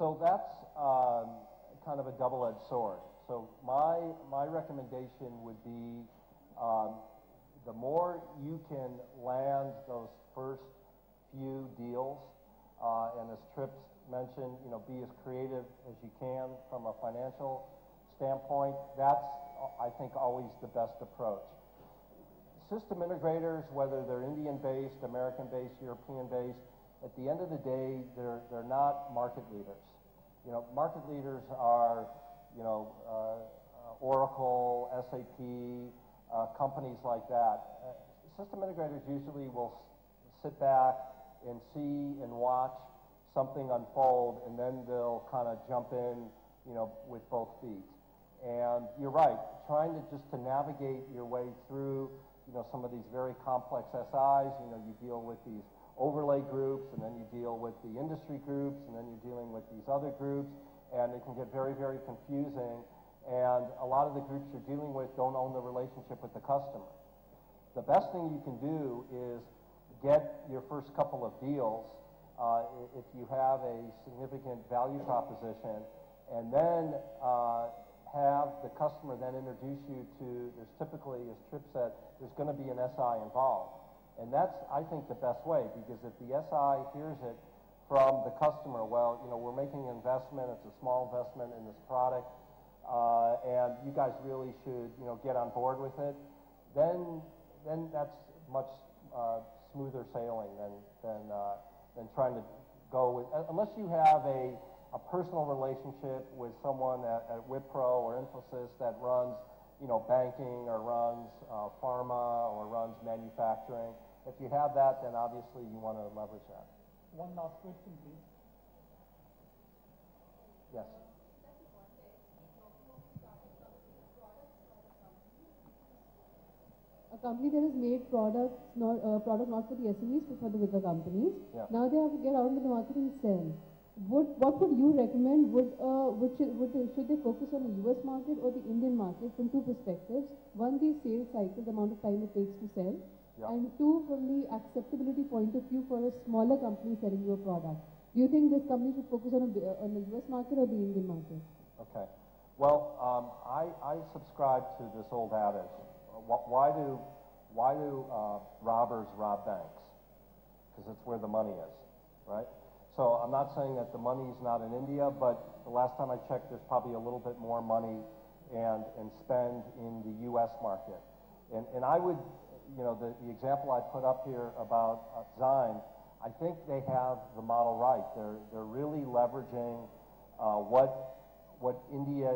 So that's kind of a double-edged sword. So my recommendation would be, the more you can land those first few deals, and as Trips mentioned, be as creative as you can from a financial standpoint. That's, I think, always the best approach. System integrators, whether they're Indian-based, American-based, European-based, at the end of the day, they're not market leaders. Market leaders are, Oracle, SAP, companies like that. System integrators usually will sit back and see and watch something unfold, and then they'll kind of jump in, with both feet. And you're right, trying to just to navigate your way through, some of these very complex SIs, you deal with these overlay groups, and then you deal with the industry groups, and then you're dealing with these other groups, and it can get very, very confusing. And a lot of the groups you're dealing with don't own the relationship with the customer. The best thing you can do is get your first couple of deals if you have a significant value proposition, and then have the customer then introduce you to, there's typically, as Trip said, there's going to be an SI involved. And that's, I think, the best way, because if the SI hears it from the customer, well, we're making an investment, it's a small investment in this product, and you guys really should, get on board with it, then that's much smoother sailing than trying to go with, unless you have a personal relationship with someone at Wipro or Infosys that runs, banking or runs pharma or runs manufacturing. If you have that, then obviously you want to leverage that. One last question, please. Yes. A company that has made product not for the SMEs but for the bigger companies. Yeah. Now they have to get out into the market and sell. What would you recommend? Should they focus on the US market or the Indian market from two perspectives? One, the sales cycle, the amount of time it takes to sell. Yeah. And two, from the acceptability point of view for a smaller company selling you a product. Do you think this company should focus on the US market or the Indian market? Okay. Well, I subscribe to this old adage. Why do robbers rob banks? Because it's where the money is, right? So I'm not saying that the money is not in India, but the last time I checked, there's probably a little bit more money and spend in the U.S. market. And I would, the example I put up here about Zyme, I think they have the model right. They're really leveraging what India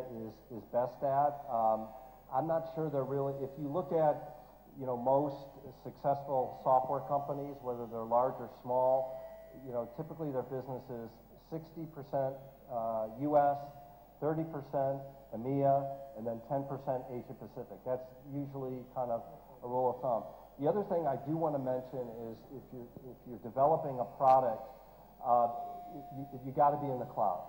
is best at. I'm not sure they're really, if you look at, most successful software companies, whether they're large or small, typically their business is 60% US, 30% EMEA, and then 10% Asia Pacific. That's usually kind of a rule of thumb. The other thing I do want to mention is if you're developing a product, you got to be in the cloud.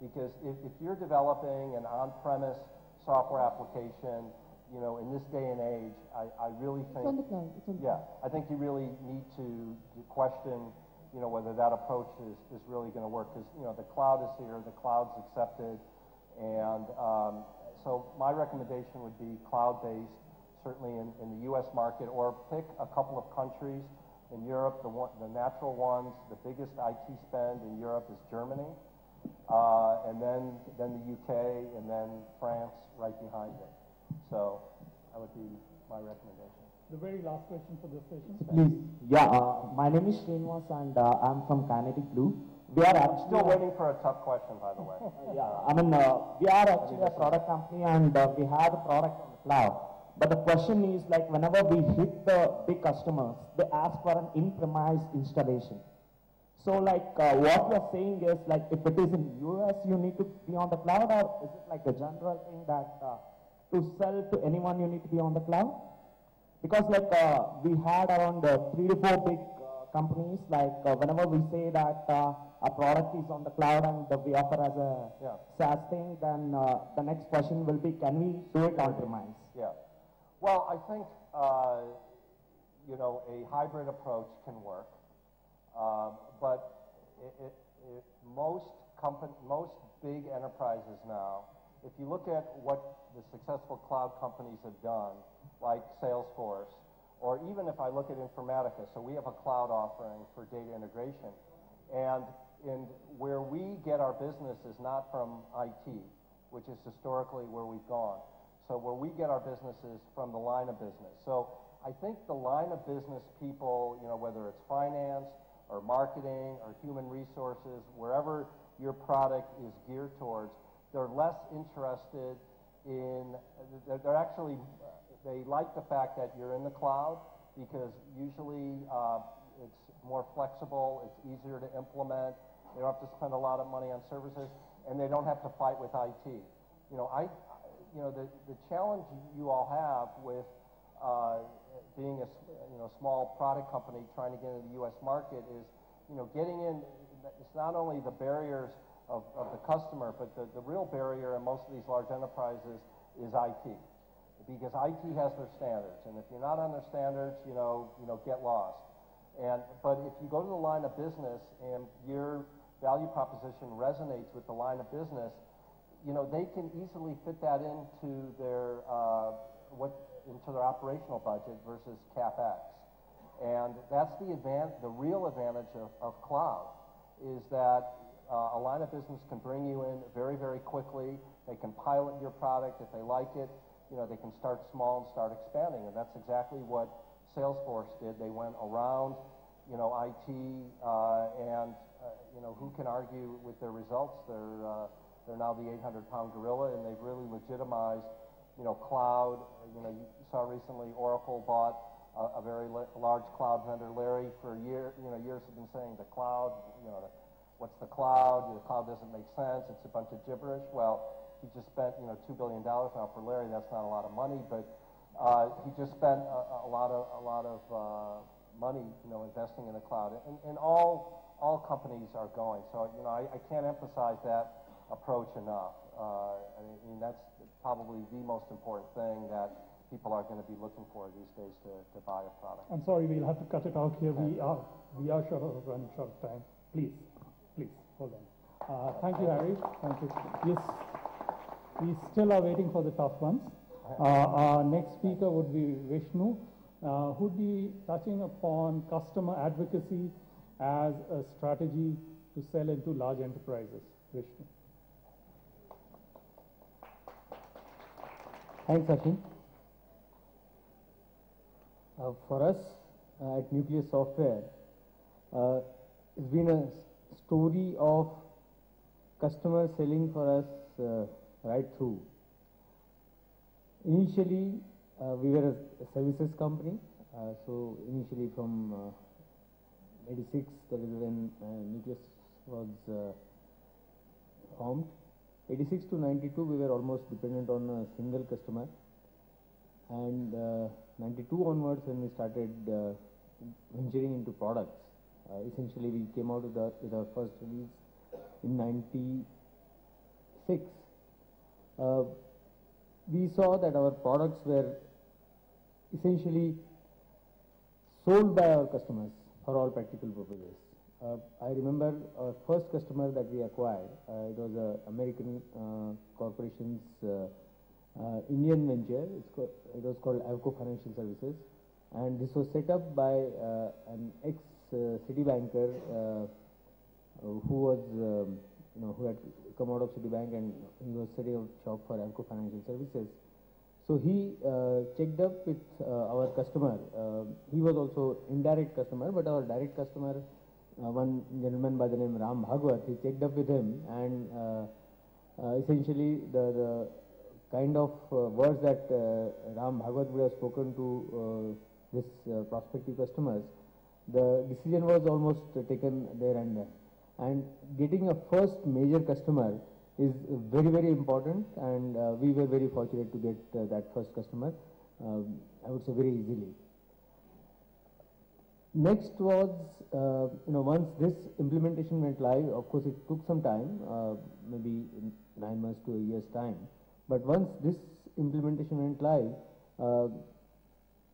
Because if you're developing an on-premise software application, in this day and age, I really think... It's on the cloud. It's on the cloud. I think you really need to question, whether that approach is really going to work. Because, the cloud is here, the cloud's accepted, and so my recommendation would be cloud-based, certainly in the U.S. market, or pick a couple of countries in Europe. The natural ones, the biggest IT spend in Europe is Germany, and then the UK, and then France right behind it. So that would be my recommendation. The very last question for this session. Please. Yeah, my name is Srinivas and I'm from Kinetic Blue. We are actually still waiting for a tough question, by the way. Yeah, I mean, we are actually a product company and we have the product on the cloud. But the question is, like, whenever we hit the big customers, they ask for an in-premise installation. So, like, what you're saying is, like, if it is in US, you need to be on the cloud, or is it like a general thing that to sell to anyone, you need to be on the cloud? Because, like, we had around 3 to 4 big companies, like, whenever we say that our product is on the cloud and we offer as a SaaS thing, then the next question will be, can we do it on-premise? Yeah. Well, I think, a hybrid approach can work, but most big enterprises now, if you look at what the successful cloud companies have done, like Salesforce, or even if I look at Informatica, so we have a cloud offering for data integration, and where we get our business is not from IT, which is historically where we've gone. So where we get our business is from the line of business. So I think the line of business people, whether it's finance or marketing or human resources, wherever your product is geared towards, they're less interested in, they're actually they like the fact that you're in the cloud because usually it's more flexible, it's easier to implement, they don't have to spend a lot of money on services, and they don't have to fight with IT. You know, the challenge you all have with being a small product company trying to get into the U.S. market is, getting in. It's not only the barriers of the customer, but the real barrier in most of these large enterprises is IT, because IT has their standards, and if you're not on their standards, get lost. But if you go to the line of business and your value proposition resonates with the line of business, they can easily fit that into their operational budget versus CapEx. And that's the real advantage of cloud, is that a line of business can bring you in very, very quickly. They can pilot your product. If they like it, they can start small and start expanding. And that's exactly what Salesforce did. They went around, IT, and who can argue with their results? They're now the 800-pound gorilla, and they've really legitimized, cloud. You saw recently Oracle bought a very large cloud vendor. Larry, for years have been saying the cloud, what's the cloud? The cloud doesn't make sense. It's a bunch of gibberish. Well, he just spent, $2 billion now. For Larry, that's not a lot of money, but he just spent a lot of money, investing in the cloud. And all companies are going. So, I can't emphasize that approach enough. I mean, that's probably the most important thing that people are going to be looking for these days to buy a product. I'm sorry, we'll have to cut it out here. We are running short of time. Please, hold on. Thank you, Harry. Thank you. Yes, we still are waiting for the tough ones. Our next speaker would be Vishnu, who would be touching upon customer advocacy as a strategy to sell into large enterprises. Vishnu. Thanks, Sachin. For us at Nucleus Software, it's been a story of customers selling for us right through. Initially, we were a services company. So initially from 86, that is when Nucleus was formed. 86 to 92, we were almost dependent on a single customer. And 92 onwards, when we started venturing into products, essentially we came out with our first release in 96. We saw that our products were essentially sold by our customers for all practical purposes. I remember our first customer that we acquired, it was an American corporation's Indian venture. It was called Avco Financial Services, and this was set up by an ex-Citibanker who was, who had come out of Citibank, and he was setting up shop for Avco Financial Services. So he checked up with our customer. He was also indirect customer, but our direct customer, one gentleman by the name Ram Bhagwat, he checked up with him, and essentially the kind of words that Ram Bhagwat would have spoken to this prospective customers, the decision was almost taken there and then. And getting a first major customer is very, very important, and we were very fortunate to get that first customer, I would say very easily. Next was, once this implementation went live, of course it took some time, maybe 9 months to a year's time. But once this implementation went live,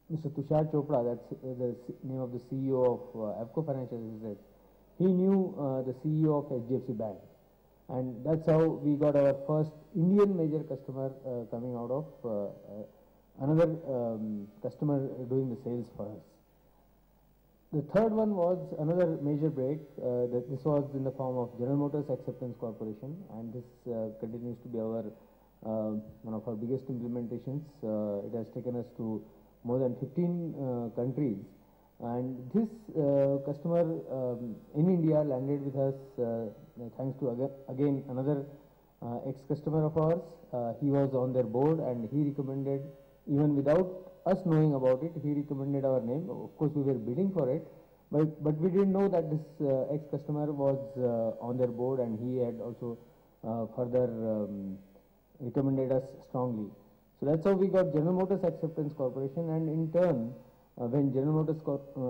Mr. Tushar Chopra, that's the name of the CEO of Avco Financial Services, he knew the CEO of HDFC Bank. And that's how we got our first Indian major customer coming out of another customer doing the sales for us. The third one was another major break. This was in the form of General Motors Acceptance Corporation, and this continues to be our one of our biggest implementations. It has taken us to more than 15 countries, and this customer in India landed with us thanks to again another ex-customer of ours. He was on their board, and he recommended even without us knowing about it, he recommended our name. Of course, we were bidding for it, but we didn't know that this ex-customer was on their board, and he had also further recommended us strongly. So that's how we got General Motors Acceptance Corporation, and in turn, when General Motors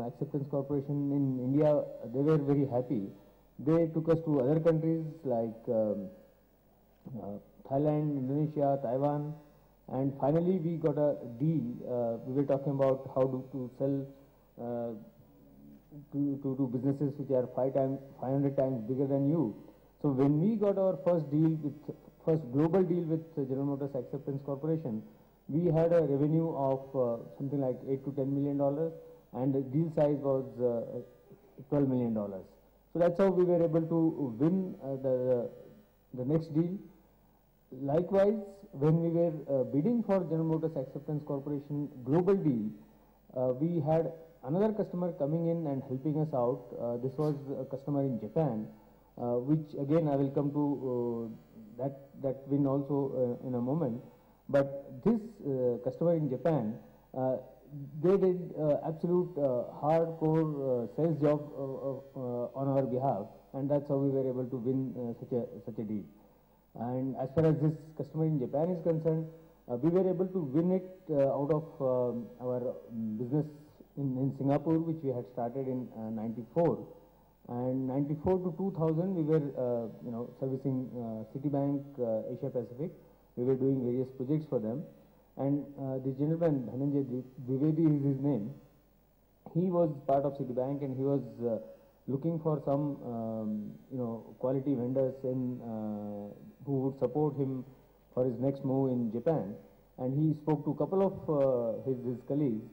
Acceptance Corporation in India, they were very happy. They took us to other countries like Thailand, Indonesia, Taiwan, and finally we got a deal. We were talking about how to sell to businesses which are 500 times bigger than you. So when we got our first global deal with General Motors Acceptance Corporation, we had a revenue of something like $8 to $10 million, and the deal size was $12 million. So that's how we were able to win the next deal. Likewise, when we were bidding for General Motors Acceptance Corporation global deal, we had another customer coming in and helping us out. This was a customer in Japan, which again I will come to that win also in a moment. But this customer in Japan, they did absolute hardcore sales job on our behalf, and that's how we were able to win such a deal. And as far as this customer in Japan is concerned, we were able to win it out of our business in Singapore, which we had started in '94. And '94 to 2000, we were servicing Citibank Asia Pacific. We were doing various projects for them. And the gentleman, Dhananjay Dwivedi is his name, he was part of Citibank, and he was looking for some quality vendors who would support him for his next move in Japan. And he spoke to a couple of his colleagues,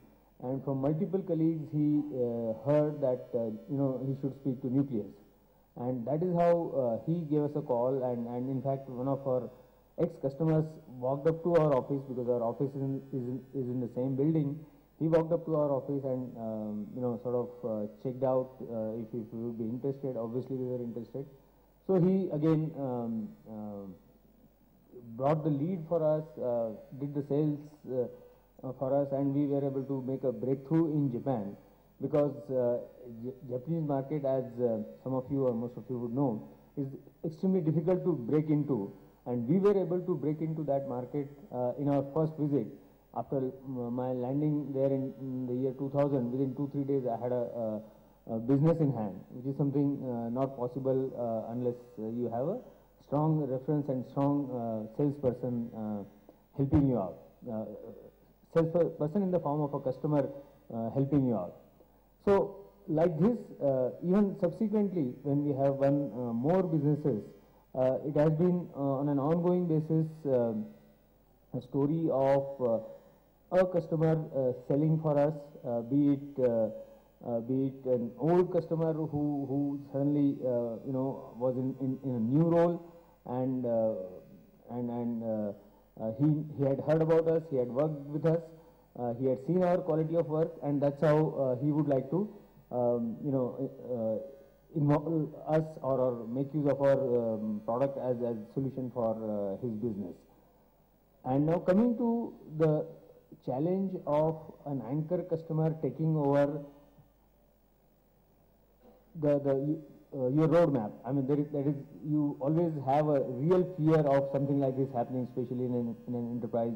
and from multiple colleagues he heard that he should speak to Nucleus, and that is how he gave us a call. And in fact, one of our ex-customers walked up to our office, because our office is in the same building. He walked up to our office and checked out if we would be interested. Obviously, we were interested. So he again brought the lead for us, did the sales for us, and we were able to make a breakthrough in Japan, because Japanese market, as some of you or most of you would know, is extremely difficult to break into, and we were able to break into that market in our first visit. After my landing there in the year 2000, within 2-3 days I had a business in hand, which is something not possible unless you have a strong reference and strong salesperson helping you out. Salesperson in the form of a customer helping you out. So like this, even subsequently when we have won more businesses, it has been on an ongoing basis a story of a customer selling for us, be it an old customer who suddenly was in a new role, and he had heard about us, he had worked with us, he had seen our quality of work, and that's how he would like to involve us or make use of our product as a solution for his business. And now coming to the challenge of an anchor customer taking over your roadmap. I mean, you always have a real fear of something like this happening, especially in an enterprise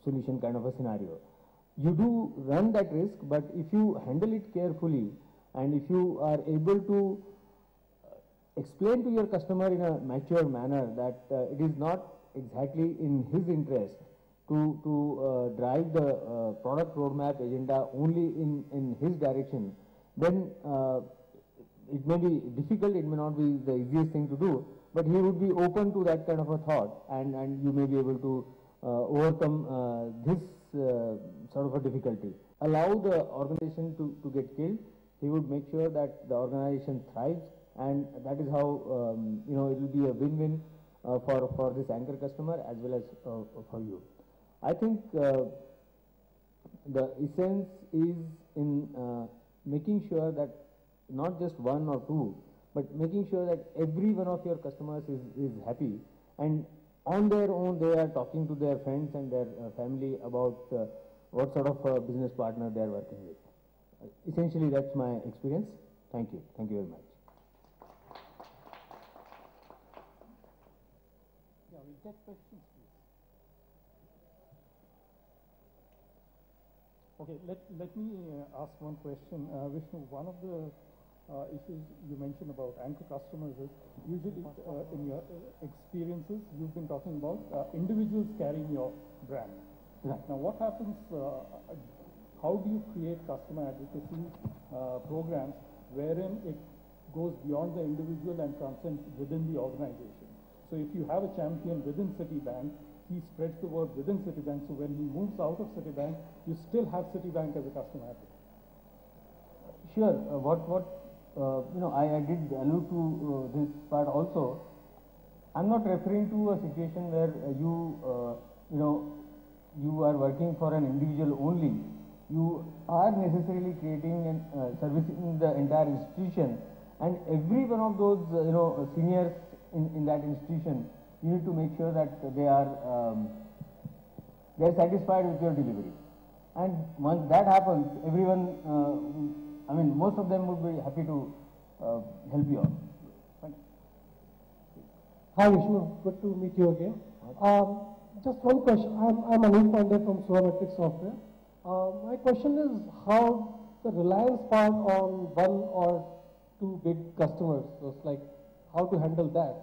solution kind of a scenario. You do run that risk, but if you handle it carefully, and if you are able to explain to your customer in a mature manner that it is not exactly in his interest to drive the product roadmap agenda only in his direction, then it may be difficult, it may not be the easiest thing to do, but he would be open to that kind of a thought, and you may be able to overcome this sort of a difficulty. Allow the organization to get killed. He would make sure that the organization thrives, and that is how it will be a win-win for this anchor customer as well as for you. I think the essence is in making sure that not just one or two, but making sure that every one of your customers is happy. And on their own they are talking to their friends and their family about what sort of business partner they are working with. Essentially, that's my experience. Thank you. Thank you very much. Yeah, we'll take questions, please. Okay, let me ask one question. Vishnu, one of the issues you mentioned about anchor customers is usually in your experiences you've been talking about individuals carrying your brand. Right. Now what happens, how do you create customer advocacy programs wherein it goes beyond the individual and transcends within the organization? So if you have a champion within Citibank, he spreads the word within Citibank, so when he moves out of Citibank, you still have Citibank as a customer advocate. Sure. I did allude to this part also. I'm not referring to a situation where you are working for an individual only. You are necessarily creating and servicing the entire institution, and every one of those seniors in that institution, you need to make sure that they are satisfied with your delivery. And once that happens, everyone, most of them would be happy to help you out. Hi Vishnu, good to meet you again. Just one question. I'm Anil Pandey from Suvametric Software. My question is how the reliance part on one or two big customers, so it's like how to handle that,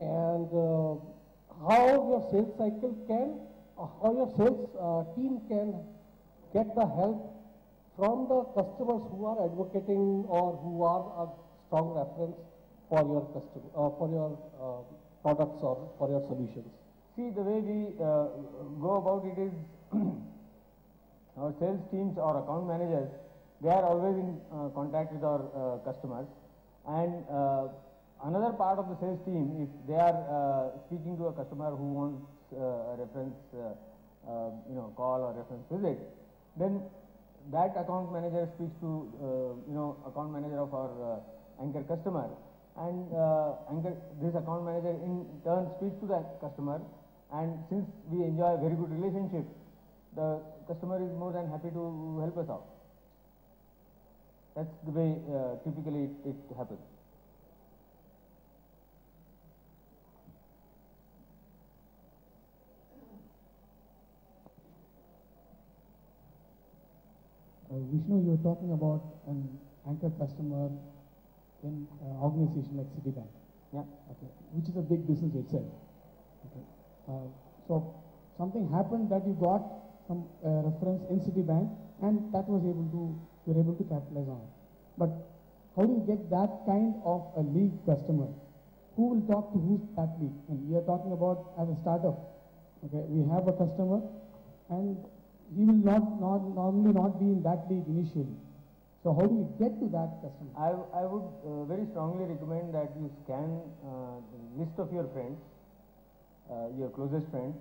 and how your sales cycle can, how your sales team can get the help from the customers who are advocating or who are a strong reference for your customer, for your products or for your solutions. See, the way we go about it is our sales teams or account managers, they are always in contact with our customers, and another part of the sales team, if they are speaking to a customer who wants a reference call or reference visit, then that account manager speaks to account manager of our anchor customer, and this account manager in turn speaks to that customer, and since we enjoy a very good relationship, the customer is more than happy to help us out. That's the way typically it happens. Vishnu, you were talking about an anchor customer in an organization like Citibank. Yeah. Okay. Which is a big business itself. Okay. So something happened that you got some reference in Citibank, and that was able to, you're able to capitalize on it. But how do you get that kind of a lead customer? Who will talk to who's that lead? And we are talking about as a startup. Okay, we have a customer, and he will normally not be in that league initially. So how do we get to that customer? I would very strongly recommend that you scan the list of your friends, your closest friends,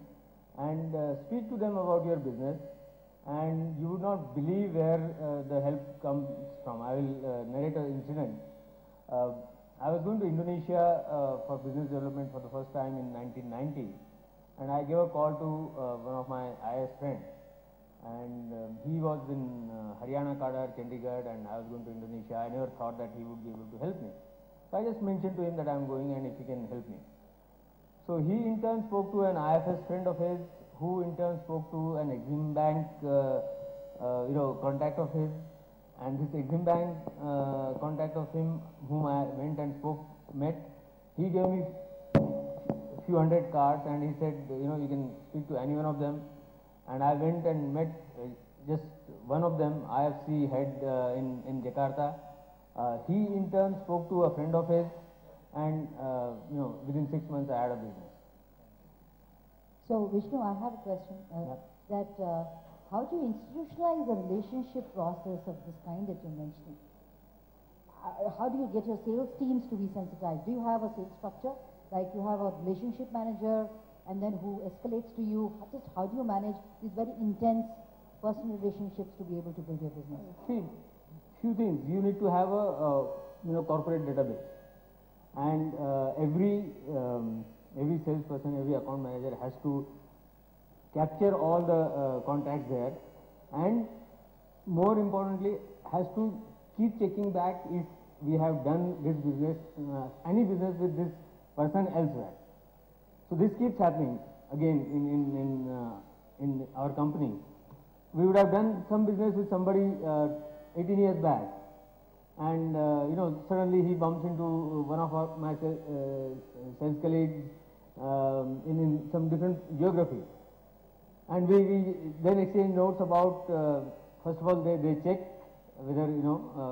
and speak to them about your business, and you would not believe where the help comes from. I will narrate an incident. I was going to Indonesia for business development for the first time in 1990, and I gave a call to one of my IS friends. And he was in Haryana, Kadar, Chandigarh, and I was going to Indonesia. I never thought that he would be able to help me. So I just mentioned to him that I am going and if he can help me. So he in turn spoke to an IFS friend of his, who in turn spoke to an Exim Bank contact of his, and this Exim Bank contact of him, whom I went and met, he gave me a few hundred cards and he said, you can speak to any one of them. And I went and met just one of them, IFC head in Jakarta. He in turn spoke to a friend of his, and within 6 months I had a business. So Vishnu, I have a question. That how do you institutionalize the relationship process of this kind that you're mentioning? How do you get your sales teams to be sensitized? Do you have a sales structure? Like you have a relationship manager, and then who escalates to you? Just how do you manage these very intense personal relationships to be able to build your business? See, few things. You need to have a corporate database, and every every salesperson, every account manager has to capture all the contacts there, and more importantly has to keep checking back if we have done this business, any business with this person elsewhere. So this keeps happening again in our company. We would have done some business with somebody 18 years back, and suddenly he bumps into one of my sales colleagues in some different geography, and we then exchange notes about first of all they check whether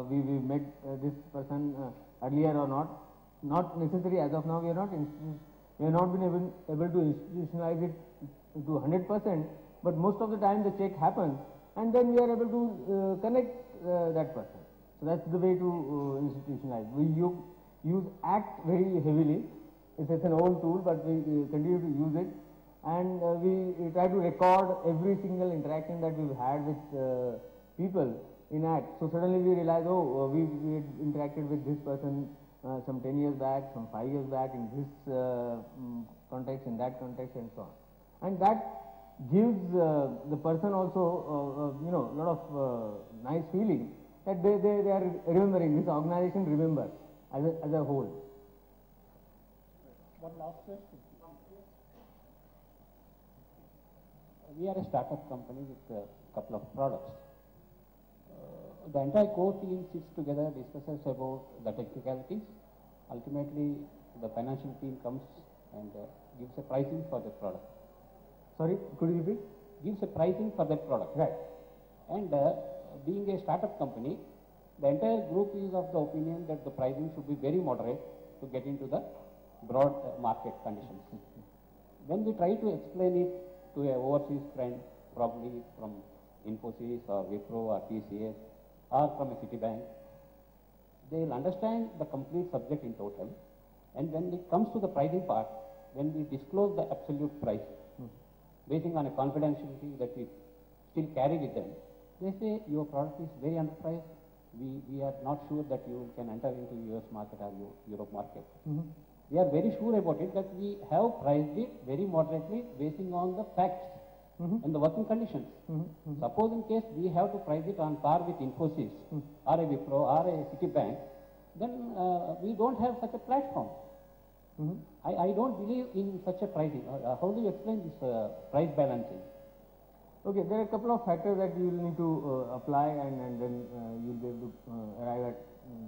we met this person earlier or not. Not necessary as of now. We have not been able to institutionalize it to 100%, but most of the time the check happens, and then we are able to connect that person. So that's the way to institutionalize. We use ACT very heavily. It's an old tool, but we continue to use it, and we try to record every single interaction that we've had with people in ACT. So suddenly we realize, we had interacted with this person some 10 years back, some 5 years back, in this context, in that context, and so on. And that gives the person also, a lot of nice feeling that they are remembering, this organization remembers as a whole. One last question. We are a startup company with a couple of products. The entire core team sits together, discusses about the technicalities. Ultimately, the financial team comes and gives a pricing for the product. Sorry, could you repeat? Gives a pricing for that product. Right. And being a startup company, the entire group is of the opinion that the pricing should be very moderate to get into the broad market conditions. When we try to explain it to a overseas friend, probably from Infosys or Wipro or TCS or from a Citibank, they will understand the complete subject in total, and when it comes to the pricing part, when we disclose the absolute price, basing on a confidentiality that we still carry with them, they say your product is very underpriced, we are not sure that you can enter into US market or Europe market. We are very sure about it that we have priced it very moderately basing on the facts and the working conditions. Suppose in case we have to price it on par with Infosys or a Wipro or a Citibank, then we don't have such a platform. I don't believe in such a pricing. How do you explain this price balancing? Okay, there are a couple of factors that you will need to apply, and then you'll be able to arrive at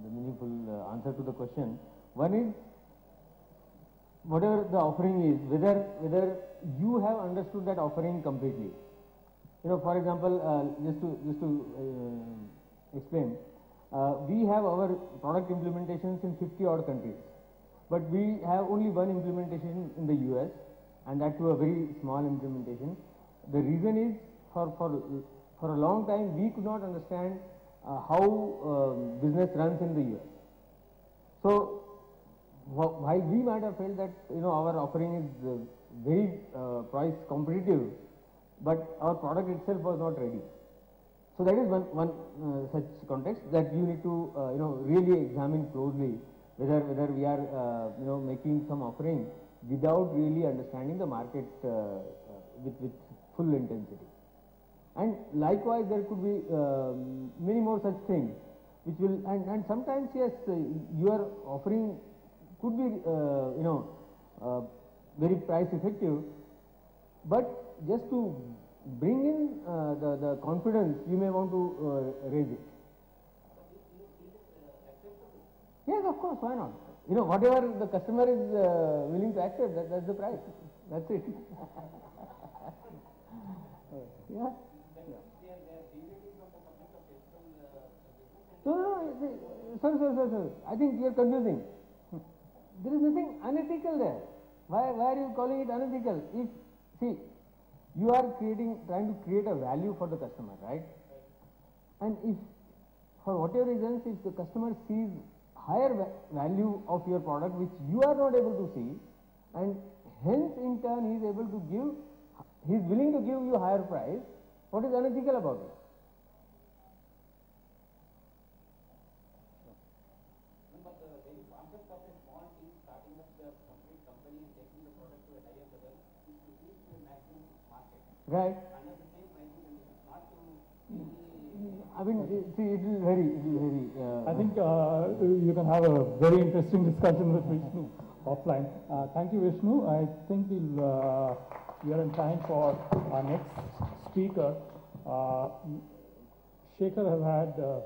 the meaningful answer to the question. One is, whatever the offering is, whether you have understood that offering completely. For example, just to explain, we have our product implementations in 50 odd countries, but we have only one implementation in the US, and that too a very small implementation. The reason is, for a long time we could not understand how business runs in the US. So while we might have felt that our offering is very price competitive, but our product itself was not ready. So that is one such context that you need to really examine closely whether we are making some offering without really understanding the market with full intensity. And likewise, there could be many more such things which will, and sometimes yes, your offering could be very price effective, but just to bring in the confidence, you may want to raise it. Yes, of course, why not? Whatever the customer is willing to accept, that's the price. That's it. Yeah. Sir. I think you are confusing. There is nothing unethical there. Why are you calling it unethical? See, you are trying to create a value for the customer, right? And if, for whatever reasons, if the customer sees higher value of your product which you are not able to see, and hence in turn he is willing to give you higher price, what is unethical about it? right? I mean, see, it will vary. I think you can have a very interesting discussion with Vishnu offline. Thank you, Vishnu. I think we are in time for our next speaker. Shekhar has had a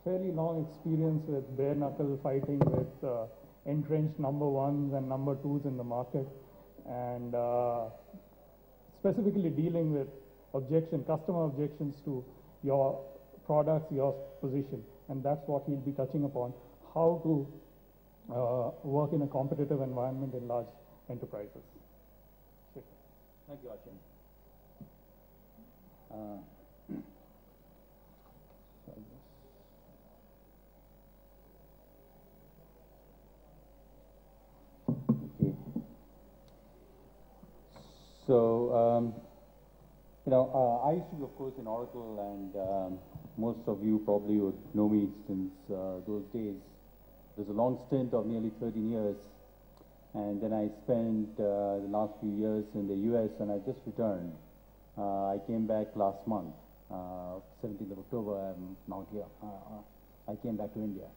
fairly long experience with bare knuckle fighting with entrenched number ones and number twos in the market, and specifically dealing with customer objections to your products, your position, and that's what he'll be touching upon, how to work in a competitive environment in large enterprises. Thank you, Achin. Okay. So, I used to be, of course, in Oracle, and most of you probably would know me since those days. There's a long stint of nearly 13 years, and then I spent the last few years in the US, and I just returned. I came back last month, 17th of October. I'm now here. I came back to India,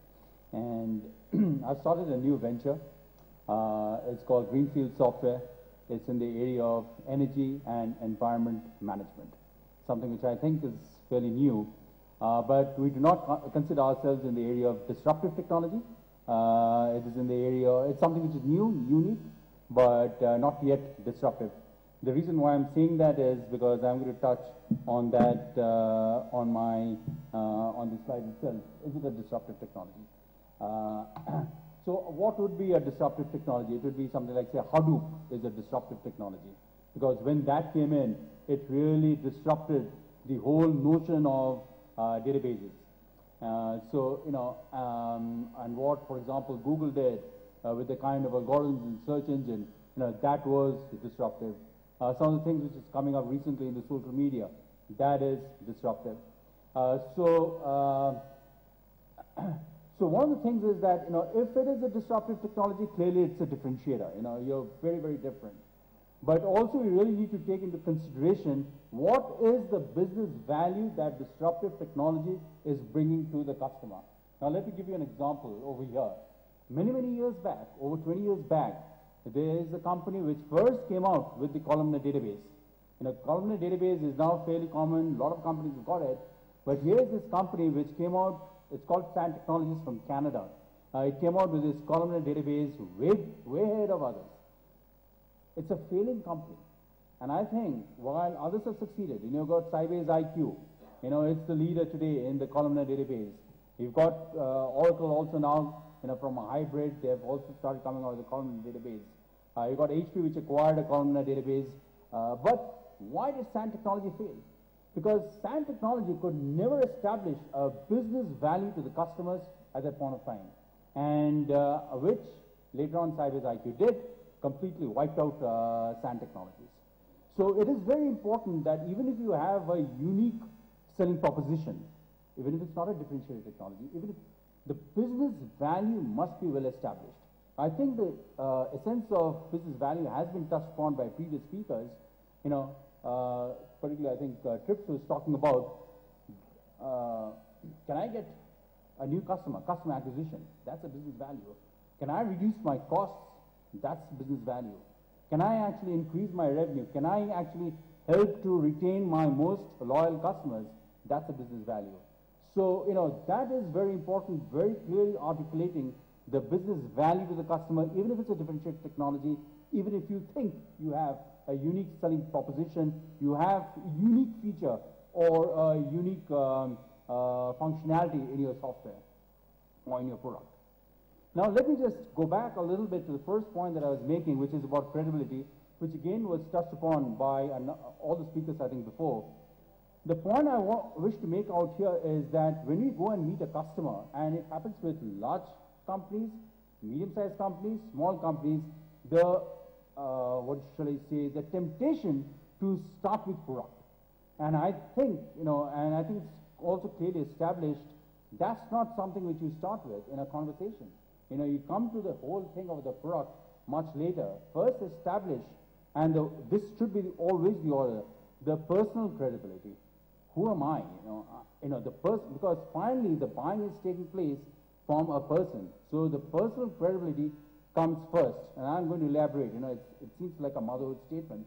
and I've started a new venture. It's called Greenfield Software. It's in the area of energy and environment management, something which I think is fairly new, but we do not consider ourselves in the area of disruptive technology. It is in the area, it's something which is new, unique, but not yet disruptive. The reason why I'm saying that is because I'm going to touch on that on the slide itself. Is it a disruptive technology? So what would be a disruptive technology? It would be something like, say, Hadoop is a disruptive technology, because when that came in, it really disrupted the whole notion of databases. And what, for example, Google did with the kind of algorithms and search engine, that was disruptive. Some of the things which is coming up recently in the social media, that is disruptive. So one of the things is that, if it is a disruptive technology, clearly it's a differentiator. You're very, very different. But also we really need to take into consideration what is the business value that disruptive technology is bringing to the customer. Now let me give you an example over here. Many, many years back, over 20 years back, there is a company which first came out with the columnar database. Columnar database is now fairly common. A lot of companies have got it. But here's this company which came out. It's called Sand Technologies from Canada. It came out with this columnar database way ahead of others. It's a failing company. And I think while others have succeeded, you've got Sybase IQ. It's the leader today in the columnar database. You've got Oracle also now, from a hybrid, they've also started coming out with a columnar database. You've got HP, which acquired a columnar database. But why did Sand Technology fail? Because Sand Technology could never establish a business value to the customers at that point of time, and which later on Sybase IQ did, completely wiped out Sand Technologies. So it is very important that even if you have a unique selling proposition, even if it's not a differentiated technology, even if the business value must be well established. I think the essence of business value has been touched upon by previous speakers. Particularly I think Trips was talking about, can I get a new customer acquisition? That's a business value. Can I reduce my costs? That's business value. Can I actually increase my revenue? Can I actually help to retain my most loyal customers? That's a business value. So, that is very important, very clearly articulating the business value to the customer, even if it's a differentiated technology, even if you think you have a unique selling proposition, you have a unique feature or a unique functionality in your software or in your product. Now let me just go back a little bit to the first point that I was making, which is about credibility, which again was touched upon by all the speakers I think before. The point I wish to make out here is that when we go and meet a customer, and it happens with large companies, medium-sized companies, small companies, what shall I say, the temptation to start with product. And I think, and I think it's also clearly established, that's not something which you start with in a conversation. You come to the whole thing of the product much later. First establish And this should be always the order. The personal credibility. Who am I? The person, because finally the buying is taking place from a person. So the personal credibility comes first, and I'm going to elaborate. It seems like a motherhood statement.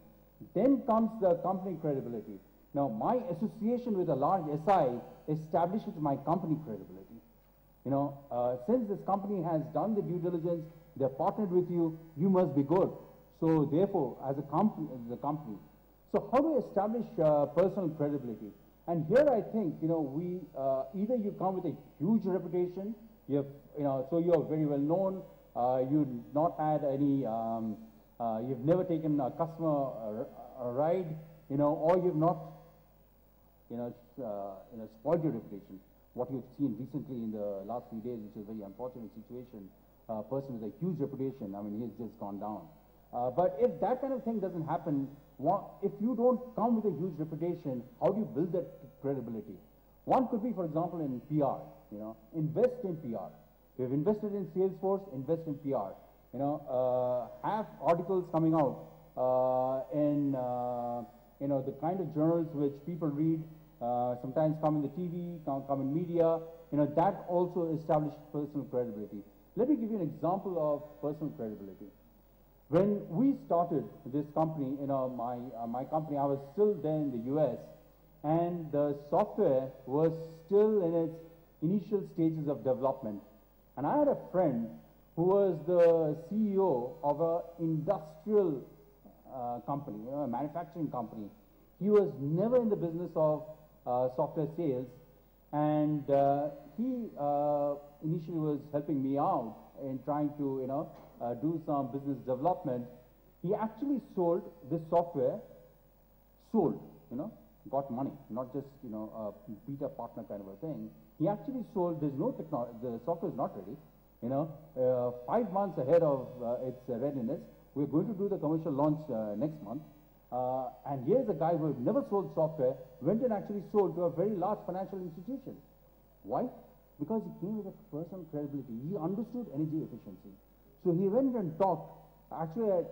Then comes the company credibility. Now, my association with a large SI establishes my company credibility. Since this company has done the due diligence, they're partnered with you, you must be good. So therefore, as a company, so how do we establish personal credibility? And here I think, we either you come with a huge reputation, so you're very well known, you've not had any, you've never taken a customer a ride, or you've not, spoiled your reputation. What you've seen recently in the last few days, which is a very unfortunate situation, a person with a huge reputation, I mean, he's just gone down. But if that kind of thing doesn't happen, if you don't come with a huge reputation, how do you build that credibility? One could be, for example, in PR, invest in PR. We've invested in Salesforce, invest in PR. Have articles coming out in, the kind of journals which people read, sometimes come in the TV, come in media, that also establishes personal credibility. Let me give you an example of personal credibility. When we started this company, my company, I was still there in the US, and the software was still in its initial stages of development. And I had a friend who was the CEO of an industrial company, a manufacturing company. He was never in the business of software sales, and he initially was helping me out in trying to, do some business development. He actually sold this software, got money, not just, a beta partner kind of a thing. He actually sold, there's no technology, the software is not ready, 5 months ahead of its readiness. We're going to do the commercial launch next month. And here's a guy who had never sold software, went and actually sold to a very large financial institution. Why? Because he came with a personal credibility. He understood energy efficiency. So he went and talked. Actually,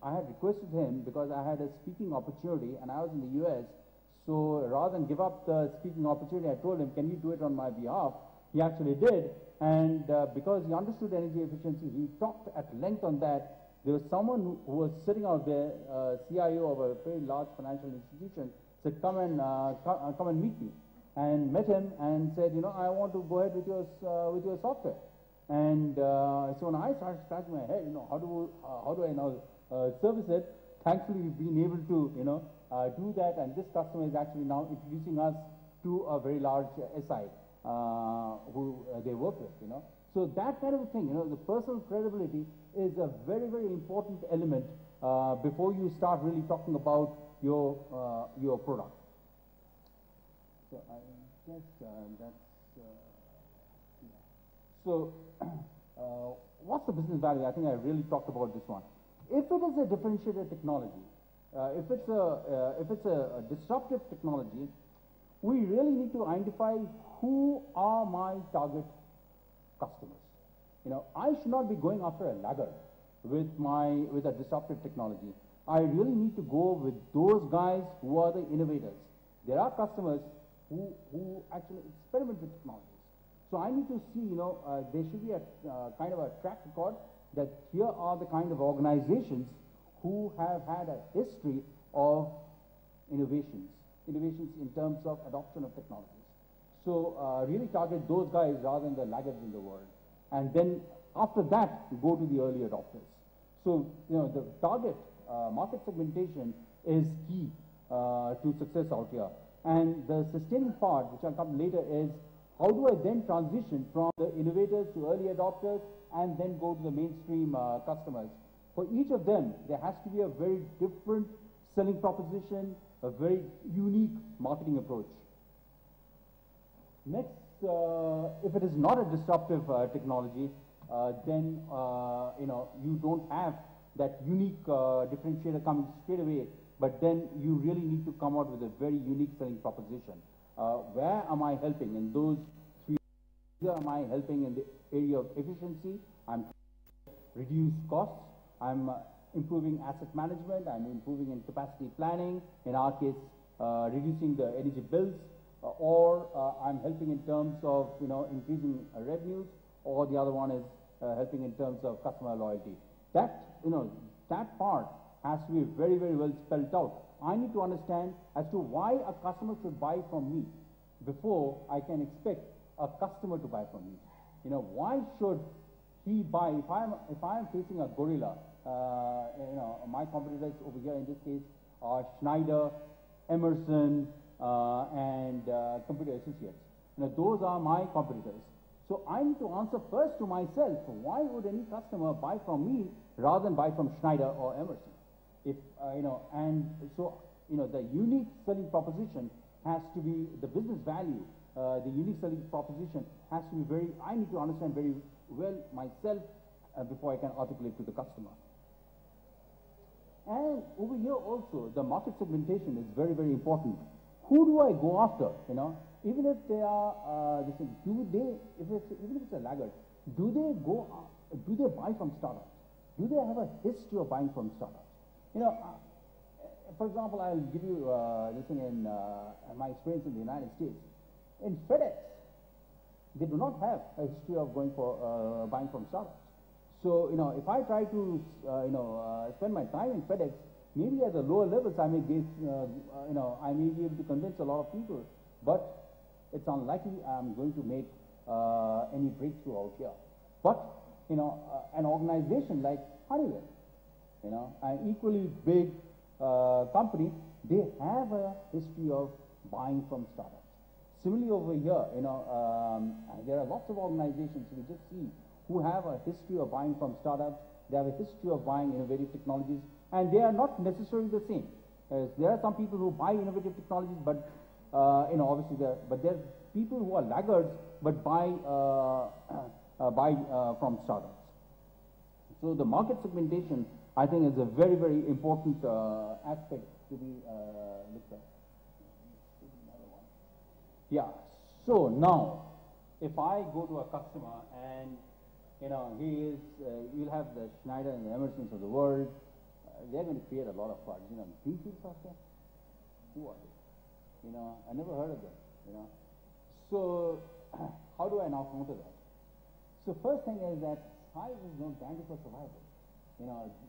I had requested him because I had a speaking opportunity and I was in the US. So rather than give up the speaking opportunity, I told him, can you do it on my behalf? He actually did. And because he understood energy efficiency, he talked at length on that. There was someone who was sitting out there, CIO of a very large financial institution, said, come and meet me. And met him and said, I want to go ahead with your software. And so when I started scratching my head, how do I now service it? Thankfully, we've been able to, do that. And this customer is actually now introducing us to a very large SI who they work with, So that kind of a thing, the personal credibility is a very, very important element before you start really talking about your product. So I guess that's, yeah. So what's the business value? I think I really talked about this one. If it is a differentiated technology, if it's a disruptive technology, we really need to identify who are my target customers. I should not be going after a laggard with a disruptive technology. I really need to go with those guys who are the innovators. There are customers who actually experiment with technologies. So I need to see, there should be a kind of a track record that here are the kind of organizations who have had a history of innovations in terms of adoption of technologies. So really target those guys rather than the laggards in the world. And then after that, go to the early adopters. So, the target market segmentation is key to success out here. And the sustaining part, which I'll come later, is how do I then transition from the innovators to early adopters and then go to the mainstream customers. For each of them, there has to be a very different selling proposition, a very unique marketing approach. Next, if it is not a disruptive technology, then you don't have that unique differentiator coming straight away, but then you really need to come out with a very unique selling proposition. Where am I helping in those three? Either am I helping in the area of efficiency, I'm reduce costs, I'm improving asset management, I'm improving in capacity planning, in our case, reducing the energy bills, or I'm helping in terms of, increasing revenues, or the other one is helping in terms of customer loyalty. That, that part has to be very, very well spelled out. I need to understand as to why a customer should buy from me before I can expect a customer to buy from me. Why should he buy? If I am facing a gorilla, my competitors over here in this case are Schneider, Emerson, and Computer Associates. Those are my competitors. So I need to answer first to myself, why would any customer buy from me rather than buy from Schneider or Emerson? If, and so, the unique selling proposition has to be the business value. The unique selling proposition has to be I need to understand very well myself before I can articulate to the customer. And over here also, the market segmentation is very, very important. Who do I go after? Even if they are, even if it's a laggard, do they buy from startups? Do they have a history of buying from startups? For example, I'll give you this thing in my experience in the United States. In FedEx, they do not have a history of going for buying from startups. So, if I try to, spend my time in FedEx, maybe at the lower levels I may get, I may be able to convince a lot of people, but it's unlikely I'm going to make any breakthrough out here. But, an organization like Honeywell, an equally big company, they have a history of buying from startups. Similarly over here, there are lots of organizations we just see who have a history of buying from startups. They have a history of buying innovative technologies, and they are not necessarily the same. There are some people who buy innovative technologies, but obviously but there are people who are laggards but buy from startups. So the market segmentation, I think, is a very, very important aspect to be looked at. Yeah. So now, if I go to a customer and you'll have the Schneider and the Emersons of the world. They're going to create a lot of products. Greenfield software. Who are they? I never heard of them. So how do I now counter that? So first thing is that size is no guarantee for survival.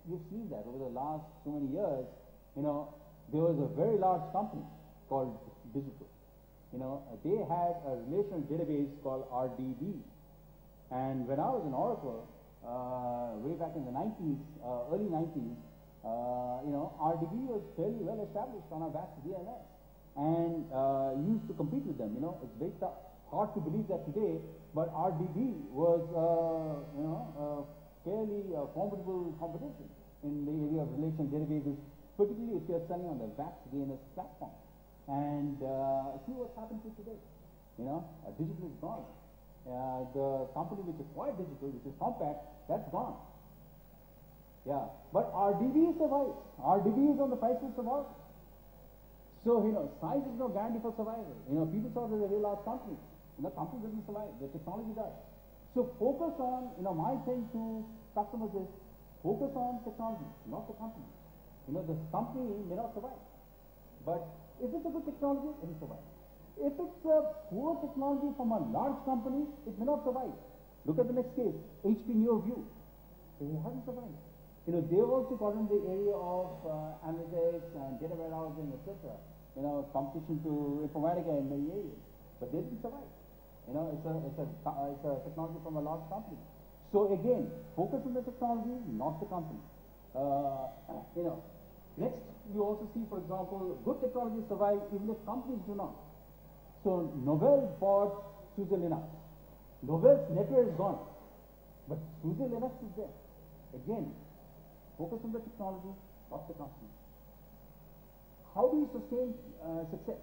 You've seen that over the last so many years. There was a very large company called Digital. They had a relational database called RDB. And when I was in Oracle, way back in the 90s, early 90s, RDB was fairly well established on our VAX DNS and used to compete with them. It's very hard to believe that today, but RDB was, fairly formidable competition in the area of relational databases, particularly if you're selling on the VAX DNS platform. And see what's happened to today. Digital is gone. The company which acquired Digital, which is Compact, that's gone. Yeah, but RDB survives. RDB is on the price list of Oracle. So, size is no guarantee for survival. People thought it was a very large company. The company doesn't survive. The technology does. So, focus on, my thing to customers is focus on technology, not the company. The company may not survive. But if it's a good technology, it will survive. If it's a poor technology from a large company, it may not survive. Look at the next case, HP NeoView. They haven't survived. They've also got in the area of analytics and data warehousing, etc. Competition to Informatica in many areas, but they didn't survive. It's a technology from a large company. So again, focus on the technology, not the company. Next, you also see, for example, good technologies survive even if companies do not. So Novell bought SUSE Linux. Novell's network is gone, but SUSE Linux is there. Again, focus on the technology, not the company. How do you sustain success?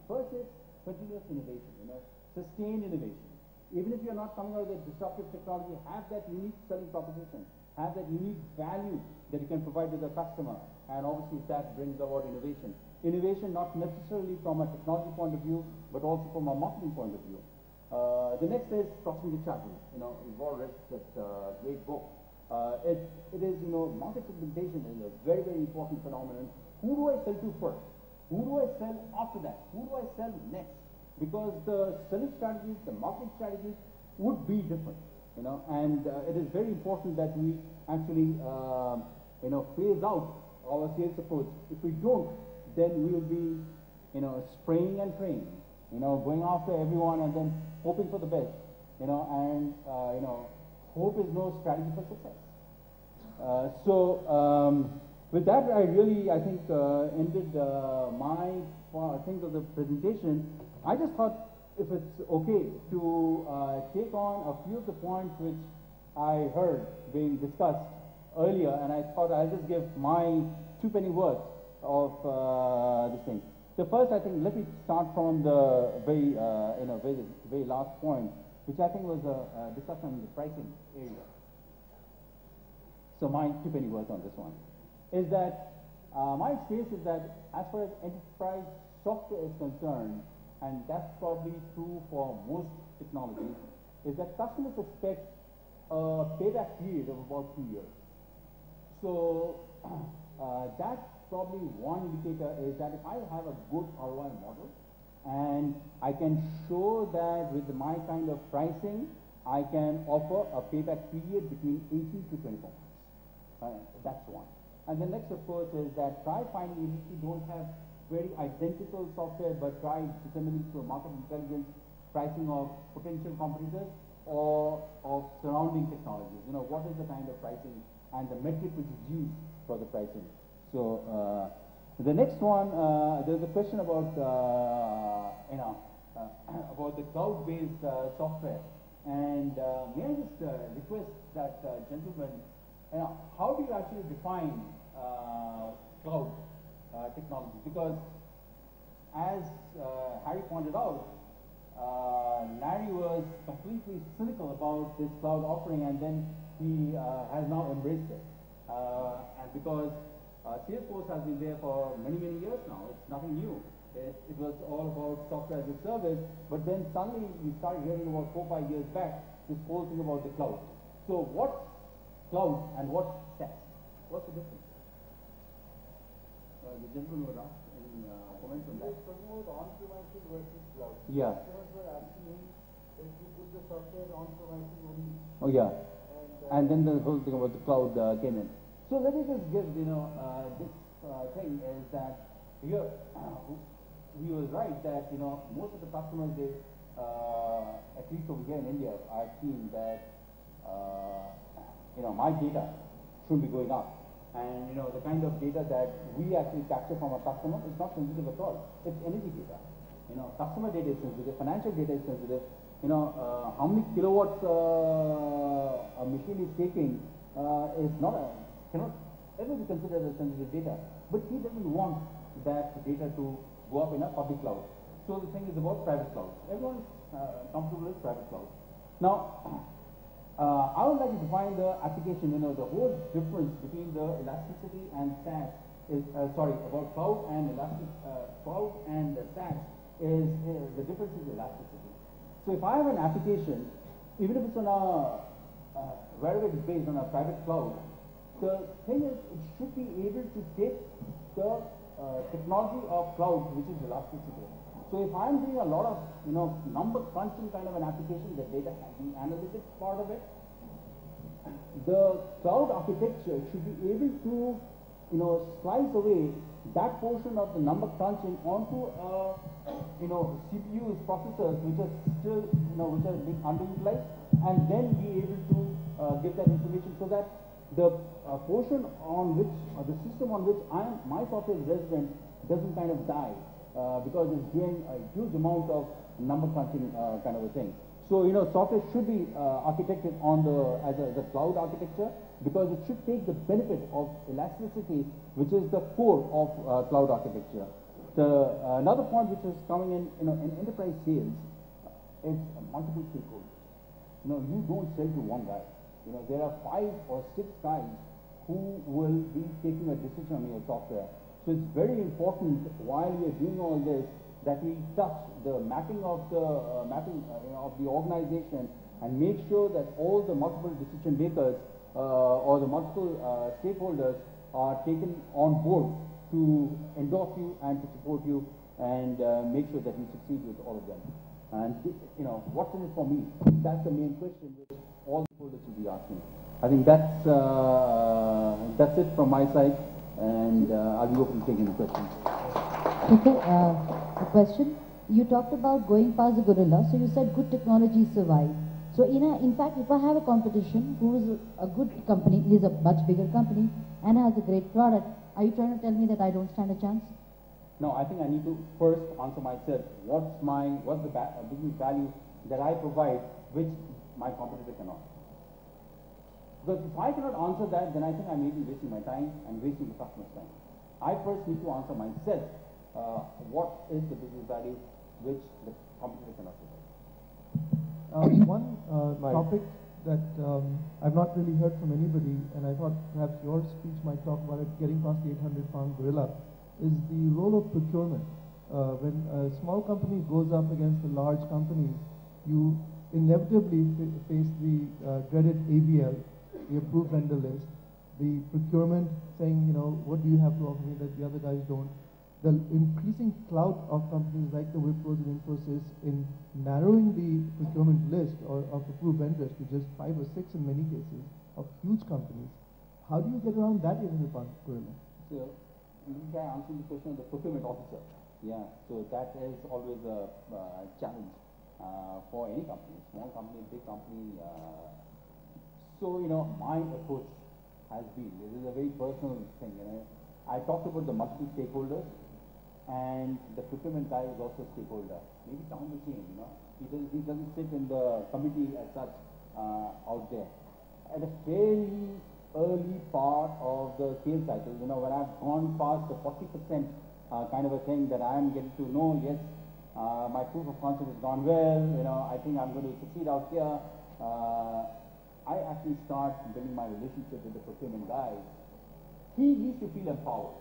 First is continuous innovation. Sustained innovation. Even if you're not coming out with disruptive technology, have that unique selling proposition, have that unique value that you can provide to the customer, and obviously that brings about innovation. Innovation not necessarily from a technology point of view, but also from a marketing point of view. The next is Crossing the Chasm. You've all read that great book. It is, market segmentation is a very, very important phenomenon. Who do I sell to first? Who do I sell after that? Who do I sell next? Because the selling strategies, the marketing strategies would be different, and it is very important that we actually, phase out our sales approach. If we don't, then we will be, spraying and praying, going after everyone and then hoping for the best, and, hope is no strategy for success. With that, I think, ended my things of the presentation. I just thought if it's okay to take on a few of the points which I heard being discussed earlier, and I thought I'll just give my 2 penny worth of this thing. The first, I think, let me start from the very, very last point, which I think was a discussion on the pricing area. So my 2 penny worth on this one is that my experience is that as far as enterprise software is concerned, and that's probably true for most technologies, is that customers expect a payback period of about 2 years. So that's probably one indicator, is that if I have a good ROI model and I can show that with my kind of pricing, I can offer a payback period between 18 to 24 months. That's one. And the next, of course, is that try finding, if you don't have very identical software, but try determining through market intelligence pricing of potential competitors or of surrounding technologies. What is the kind of pricing and the metric which is used for the pricing. So the next one, there's a question about about the cloud-based software. And may I just request that gentlemen, how do you actually define cloud technology? Because as Harry pointed out, Larry was completely cynical about this cloud offering, and then he has now embraced it. And because Salesforce has been there for many, many years now, it's nothing new. It was all about software as a service, but then suddenly we started hearing about 4 or 5 years back this whole thing about the cloud. So what's cloud and what's SaaS? What's the difference? The gentleman would ask any comments on that. On-premises versus cloud. Yeah. Customers were asking me if you put the software on-premises only. Oh yeah. And then the whole thing about the cloud came in. So let me just give, this thing is that here, he was right that, most of the customers, they, at least over here in India, I've seen that, my data should be going up. And, the kind of data that we actually capture from a customer is not sensitive at all. It's energy data. Customer data is sensitive, financial data is sensitive. How many kilowatts a machine is taking is cannot ever be considered as sensitive data. But he doesn't want that data to go up in a public cloud. So the thing is about private cloud. Everyone is comfortable with private cloud. Now, I would like to define the application. The whole difference between the elasticity and SaaS is, about cloud and cloud and SaaS is the difference is elasticity. So if I have an application, even if it's on wherever it is based on a private cloud, the thing is it should be able to take the technology of cloud, which is elasticity. So if I'm doing a lot of, number crunching kind of an application, the data the analytics part of it, the cloud architecture should be able to, slice away that portion of the number crunching onto, CPUs, processors, which are still, which are being underutilized, and then be able to give that information so that the portion on which, the system on which my software is resident doesn't kind of die. Because it's doing a huge amount of number crunching kind of a thing. So, software should be architected on as a cloud architecture, because it should take the benefit of elasticity, which is the core of cloud architecture. Another point which is coming in, in enterprise sales, is multiple stakeholders. You don't sell to one guy. There are 5 or 6 guys who will be taking a decision on your software. So it's very important while we are doing all this that we touch the mapping of the of the organization and make sure that all the multiple decision makers or the multiple stakeholders are taken on board to endorse you and to support you and make sure that you succeed with all of them. And what's in it for me? That's the main question which all the stakeholders will be asking. I think that's it from my side, and I'll be open to taking any questions. Okay, a question. You talked about going past the gorilla, so you said good technology survive. So in fact, if I have a competition who is a good company, is a much bigger company, and has a great product, are you trying to tell me that I don't stand a chance? No, I think I need to first answer myself. What's the business value that I provide which my competitor cannot? Because if I cannot answer that, then I think I may be wasting my time and wasting the customer's time. I first need to answer myself, what is the business value which the competitor cannot provide. One topic that I've not really heard from anybody, and I thought perhaps your speech might talk about it, getting past the 800-pound gorilla, is the role of procurement. When a small company goes up against a large company, you inevitably face the dreaded AVL, the approved vendor list, the procurement saying, what do you have to offer me that the other guys don't, the increasing clout of companies like the Wipros and Infosys in narrowing the procurement list of approved vendors to just 5 or 6 in many cases of huge companies. How do you get around that 800-pound gorilla? So, let me try answering the question of the procurement officer. Yeah, so that is always a challenge for any company, small company, big company. So, my approach has been, this is a very personal thing, I talked about the multiple stakeholders, and the procurement guy is also a stakeholder. Maybe down the chain, he doesn't sit in the committee as such out there. At a fairly early part of the sales cycle, when I've gone past the 40% kind of a thing that I am getting to know, yes, my proof of concept has gone well, I think I'm going to succeed out here. I actually start building my relationship with the procurement guy. He needs to feel empowered.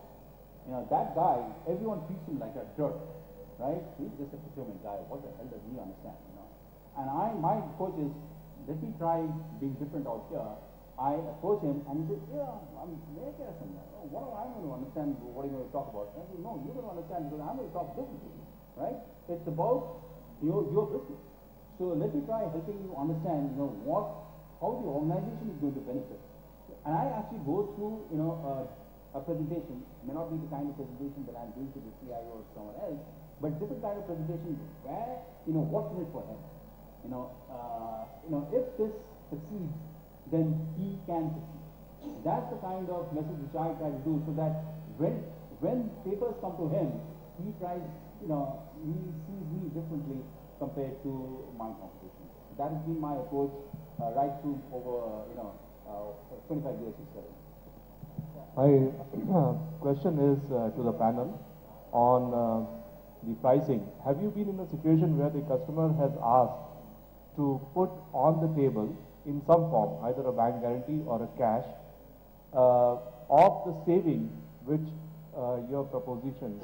That guy, everyone treats him like a dirt, right? He's just a procurement guy. What the hell does he understand, And my approach is, let me try being different out here. I approach him and he says, yeah, may I get some, what am I going to understand? What are you going to talk about? And I say, no, you're going to understand because I'm going to talk business with you, right? It's about your business. So let me try helping you understand, how the organization is going to benefit. And I actually go through, a presentation, may not be the kind of presentation that I'm doing to the CIO or someone else, but different kind of presentation where, what's in it for him. If this succeeds, then he can succeed. That's the kind of message which I try to do, so that when papers come to him, he tries, he sees me differently compared to my competition. That has been my approach right through over 25 years of service. My question is to the panel on the pricing. Have you been in a situation where the customer has asked to put on the table in some form, either a bank guarantee or a cash, of the saving which your proposition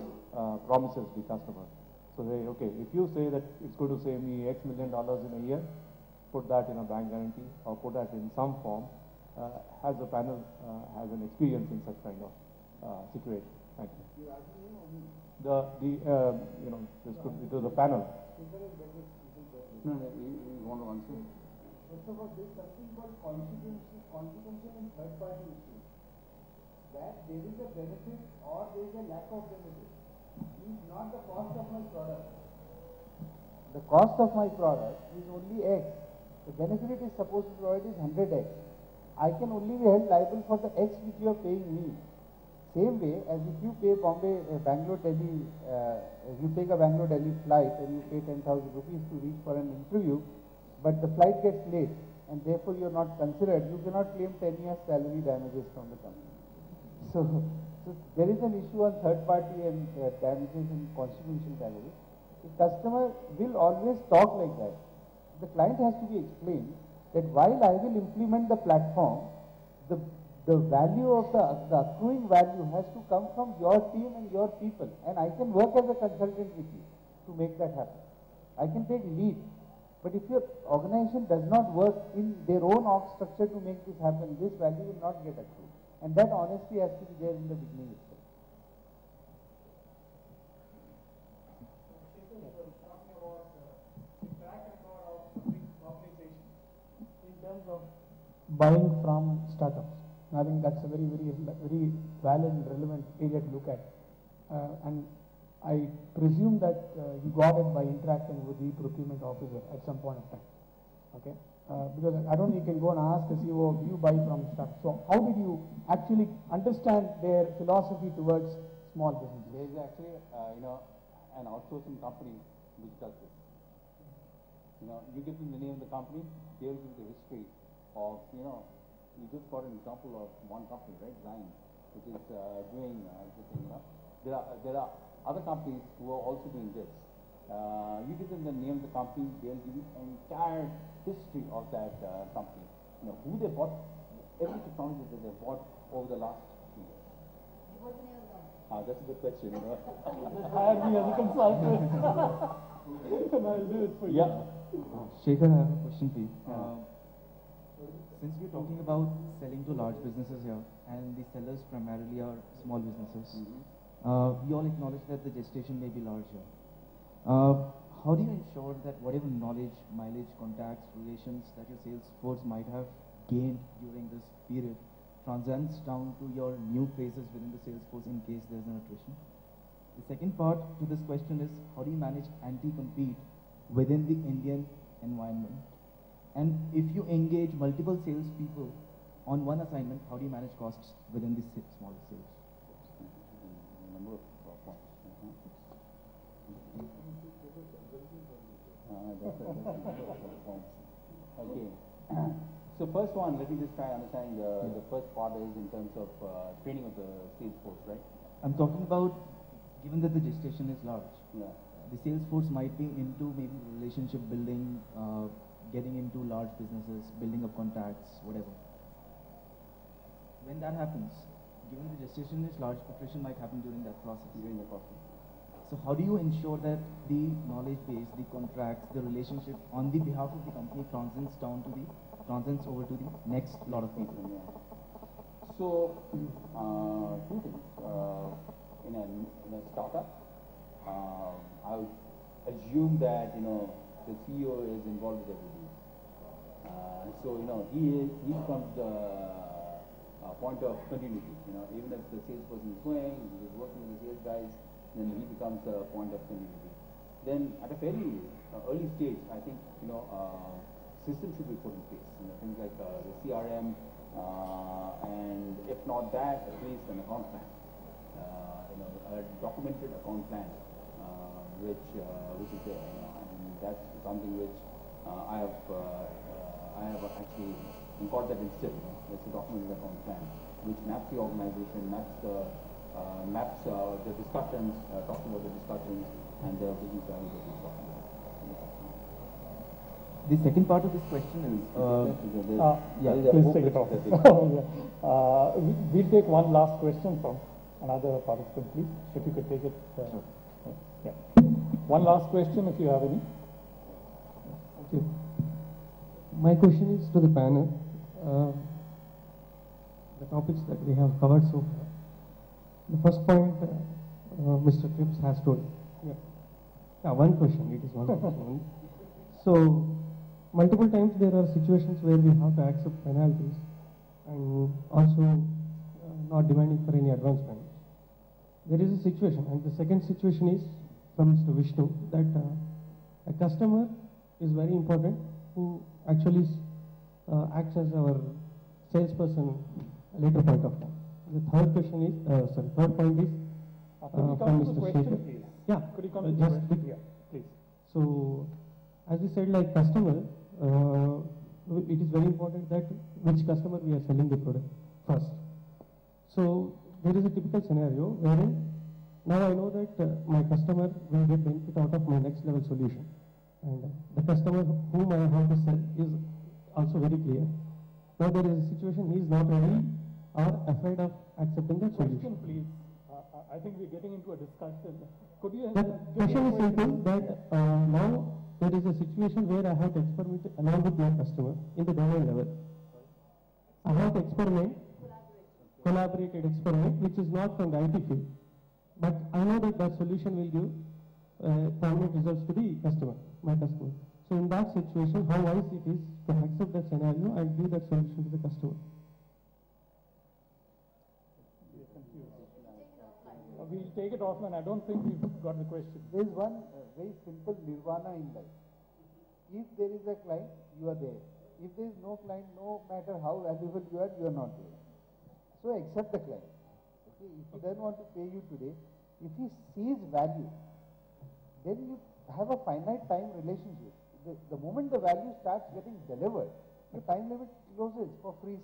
promises the customer? So they, okay, if you say that it's going to save me X million dollars in a year, put that in a bank guarantee or put that in some form. Has the panel has an experience in such kind of situation? Thank you. This could be to the panel. No, you want to answer? First of all, there is something called consequential and third-party issues. That there is a benefit or there is a lack of benefit is not the cost of my product. The cost of my product is only X. The benefit it is supposed to provide is 100X. I can only be held liable for the X which you are paying me. Same way as if you pay Bangalore, Delhi, if you take a Bangalore, Delhi flight and you pay 10,000 rupees to reach for an interview, but the flight gets late and therefore you are not considered, you cannot claim 10 years salary damages from the company. So there is an issue on third party and damages and consequential damages. The customer will always talk like that. The client has to be explained that while I will implement the platform, the value of the accruing value has to come from your team and your people, and I can work as a consultant with you to make that happen. I can take lead, But if your organization does not work in their own org structure to make this happen, this value will not get accrued. And that honesty has to be there in the beginning itself. In terms of buying from startups, I think that's a very valid and relevant area to look at. And I presume that you got it by interacting with the procurement officer at some point of time. Okay, because I don't think you can go and ask the CEO, do you buy from startups? So how did you actually understand their philosophy towards small business? There is actually, an outsourcing company which does this. You give them the name of the company, they will give the history of, you just got an example of one company, right, Zion, which is doing this thing, There are other companies who are also doing this. You give them the name of the company, they'll give you entire history of that company. Who they bought, every technology that they bought over the last 3 years. What's the name of the company? That's a good question. Hire me as a consultant. And I'll do it for you. Yeah. Shekhar, I have a question for you. Since we're talking about selling to large businesses here, and the sellers primarily are small businesses, we all acknowledge that the gestation may be large here. How do you ensure that whatever knowledge, mileage, contacts, relations that your sales force might have gained during this period transcends down to your new faces within the sales force in case there's an attrition? The second part to this question is, how do you manage anti-compete within the Indian environment? And if you engage multiple salespeople on one assignment, how do you manage costs within the small sales? Number of points. Okay. So first one, let me just try understanding the first part is in terms of training of the sales force, right? I'm talking about, given that the gestation is large, Yeah. the sales force might be into maybe relationship building, getting into large businesses, building up contacts, whatever. When that happens, given the gestation is large, attrition might happen during that process. So how do you ensure that the knowledge base, the contracts, the relationship on the behalf of the company transcends over to the next lot of people? So, two things. In a startup, I would assume that the CEO is involved with every deal. So he becomes the point of continuity. Even if the salesperson is going, he is working with the sales guys, then he becomes the point of continuity. Then at a very early stage, I think systems should be put in place. Things like the CRM, and if not that, at least an account plan. A documented account plan, which is there, and that's something which I have actually got that instilled. It's a documented account plan, which maps the organization, maps the discussions, talking about the discussions and the business value that we're talking about. The second part of this question is, please take it off. We'll take one last question from another participant, please. If you could take it. Yeah. One last question, if you have any. Thank you. My question is to the panel. The topics that we have covered so far. The first point, Mr. Cripps has told. Yeah, one question. It is one question. So, multiple times there are situations where we have to accept penalties and also not demanding for any advance payment. There is a situation, and the second situation is from Mr. Vishnu, that a customer is very important who actually acts as our salesperson at a later point of time. The third question is, third point is from Mr. Shekhar. Yeah, could you come to the question? Yeah, please. So, as we said, like customer, it is very important that which customer we are selling the product first. So, there is a typical scenario wherein now I know that my customer will get benefit out of my next level solution, and the customer whom I have to sell is also very clear. Now there is a situation he is not ready or afraid of accepting the solution. Please. I think we're getting into a discussion. Could you? The question is simple that now there is a situation where I have to experiment along with my customer in the domain level. I have to experiment, collaborated experiment, which is not from the IT field. But I know that that solution will give permanent results to the customer, my customer. So in that situation, how wise it is to accept that scenario and give that solution to the customer. We'll take it offline. I don't think we've got the question. There is one very simple nirvana in life. If there is a client, you are there. If there is no client, no matter how valuable you are not there. So accept the client. Okay? If he doesn't want to pay you today, if he sees value, then you have a finite time relationship. The moment the value starts getting delivered, the time limit closes for free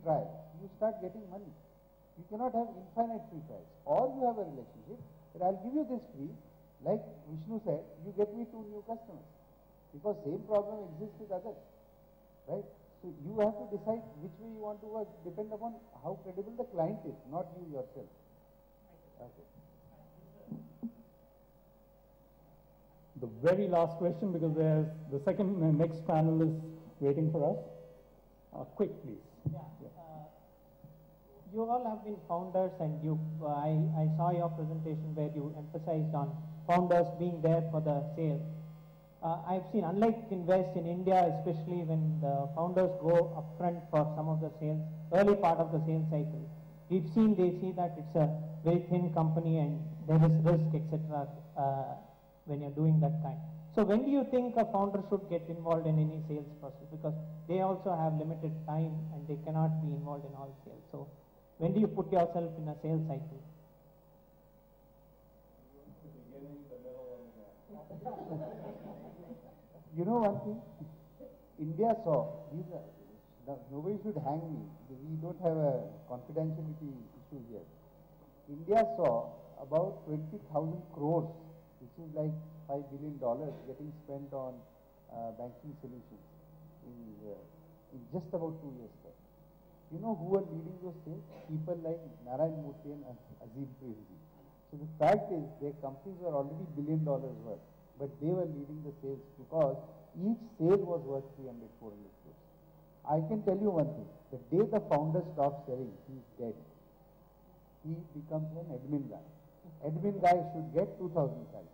trial. You start getting money. You cannot have infinite free trials. Or you have a relationship that I'll give you this free, like Vishnu said, you get me 2 new customers. Because same problem exists with others. Right? So you have to decide which way you want to work, depend upon how credible the client is, not you yourself. Okay. The very last question, because there's the next panel is waiting for us. Quick, please. You all have been founders, and I saw your presentation where you emphasized on founders being there for the sale. I've seen, unlike in West, in India, especially when the founders go upfront for some of the sales, early part of the sales cycle, they see that it's a very thin company and there is risk, etc. When you're doing that kind. So when do you think a founder should get involved in any sales process? Because they also have limited time and they cannot be involved in all sales. So when do you put yourself in a sales cycle? You know one thing? India saw, nobody should hang me. We don't have a confidentiality issue here. India saw about 20,000 crores, which is like $5 billion getting spent on banking solutions in just about 2 years time. You know who are leading those sales? People like Narayan Murthy and Azim Premji. So the fact is their companies were already $1 billion worth, but they were leading the sales because each sale was worth 300, 400 crores. I can tell you one thing, the day the founder stops selling, he is dead. He becomes an admin guy. Admin guy should get 2,000 salaries.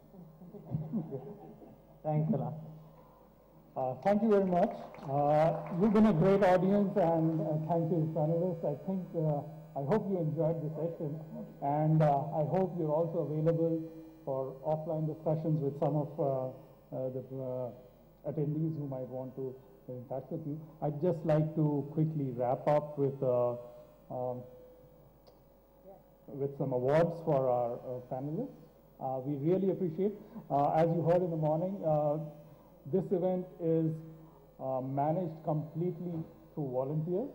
Thanks a lot. Thank you very much. You've been a great audience, and thank you, panelists. I hope you enjoyed the session, and I hope you're also available for offline discussions with some of the attendees who might want to get in touch with you. I'd just like to quickly wrap up with some awards for our panelists. We really appreciate. As you heard in the morning, this event is managed completely through volunteers,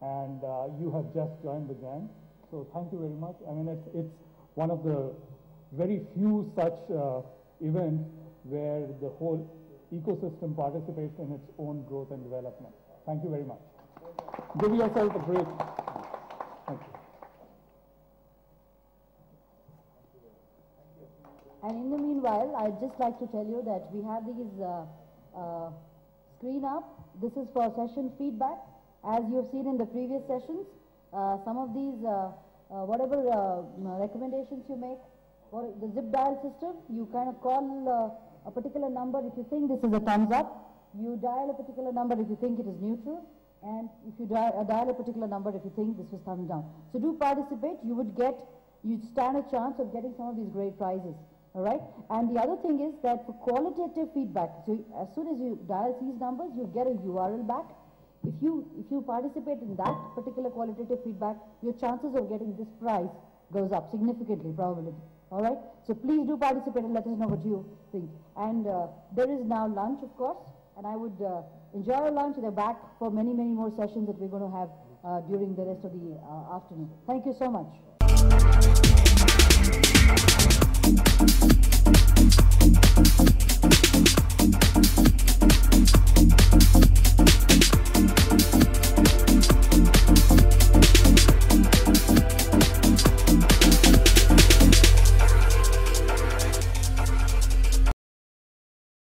and you have just joined the gang. So thank you very much. I mean, it's one of the very few such events where the whole ecosystem participates in its own growth and development. Thank you very much. Give yourself a break. Thank you. And in the meanwhile, I'd just like to tell you that we have these screen up. This is for session feedback. As you have seen in the previous sessions, some of these, whatever recommendations you make, for the zip dial system, you kind of call a particular number if you think this is a thumbs up. You dial a particular number if you think it is neutral. And if you dial a particular number if you think this was thumbs down. So do participate. You'd stand a chance of getting some of these great prizes. All right. And the other thing is that for qualitative feedback, so as soon as you dial these numbers, you get a URL back. If you participate in that particular qualitative feedback, your chances of getting this prize goes up significantly, probability. All right. So please do participate and let us know what you think. And there is now lunch, of course, and I would enjoy your lunch. They're back for many, many more sessions that we're going to have during the rest of the afternoon. Thank you so much.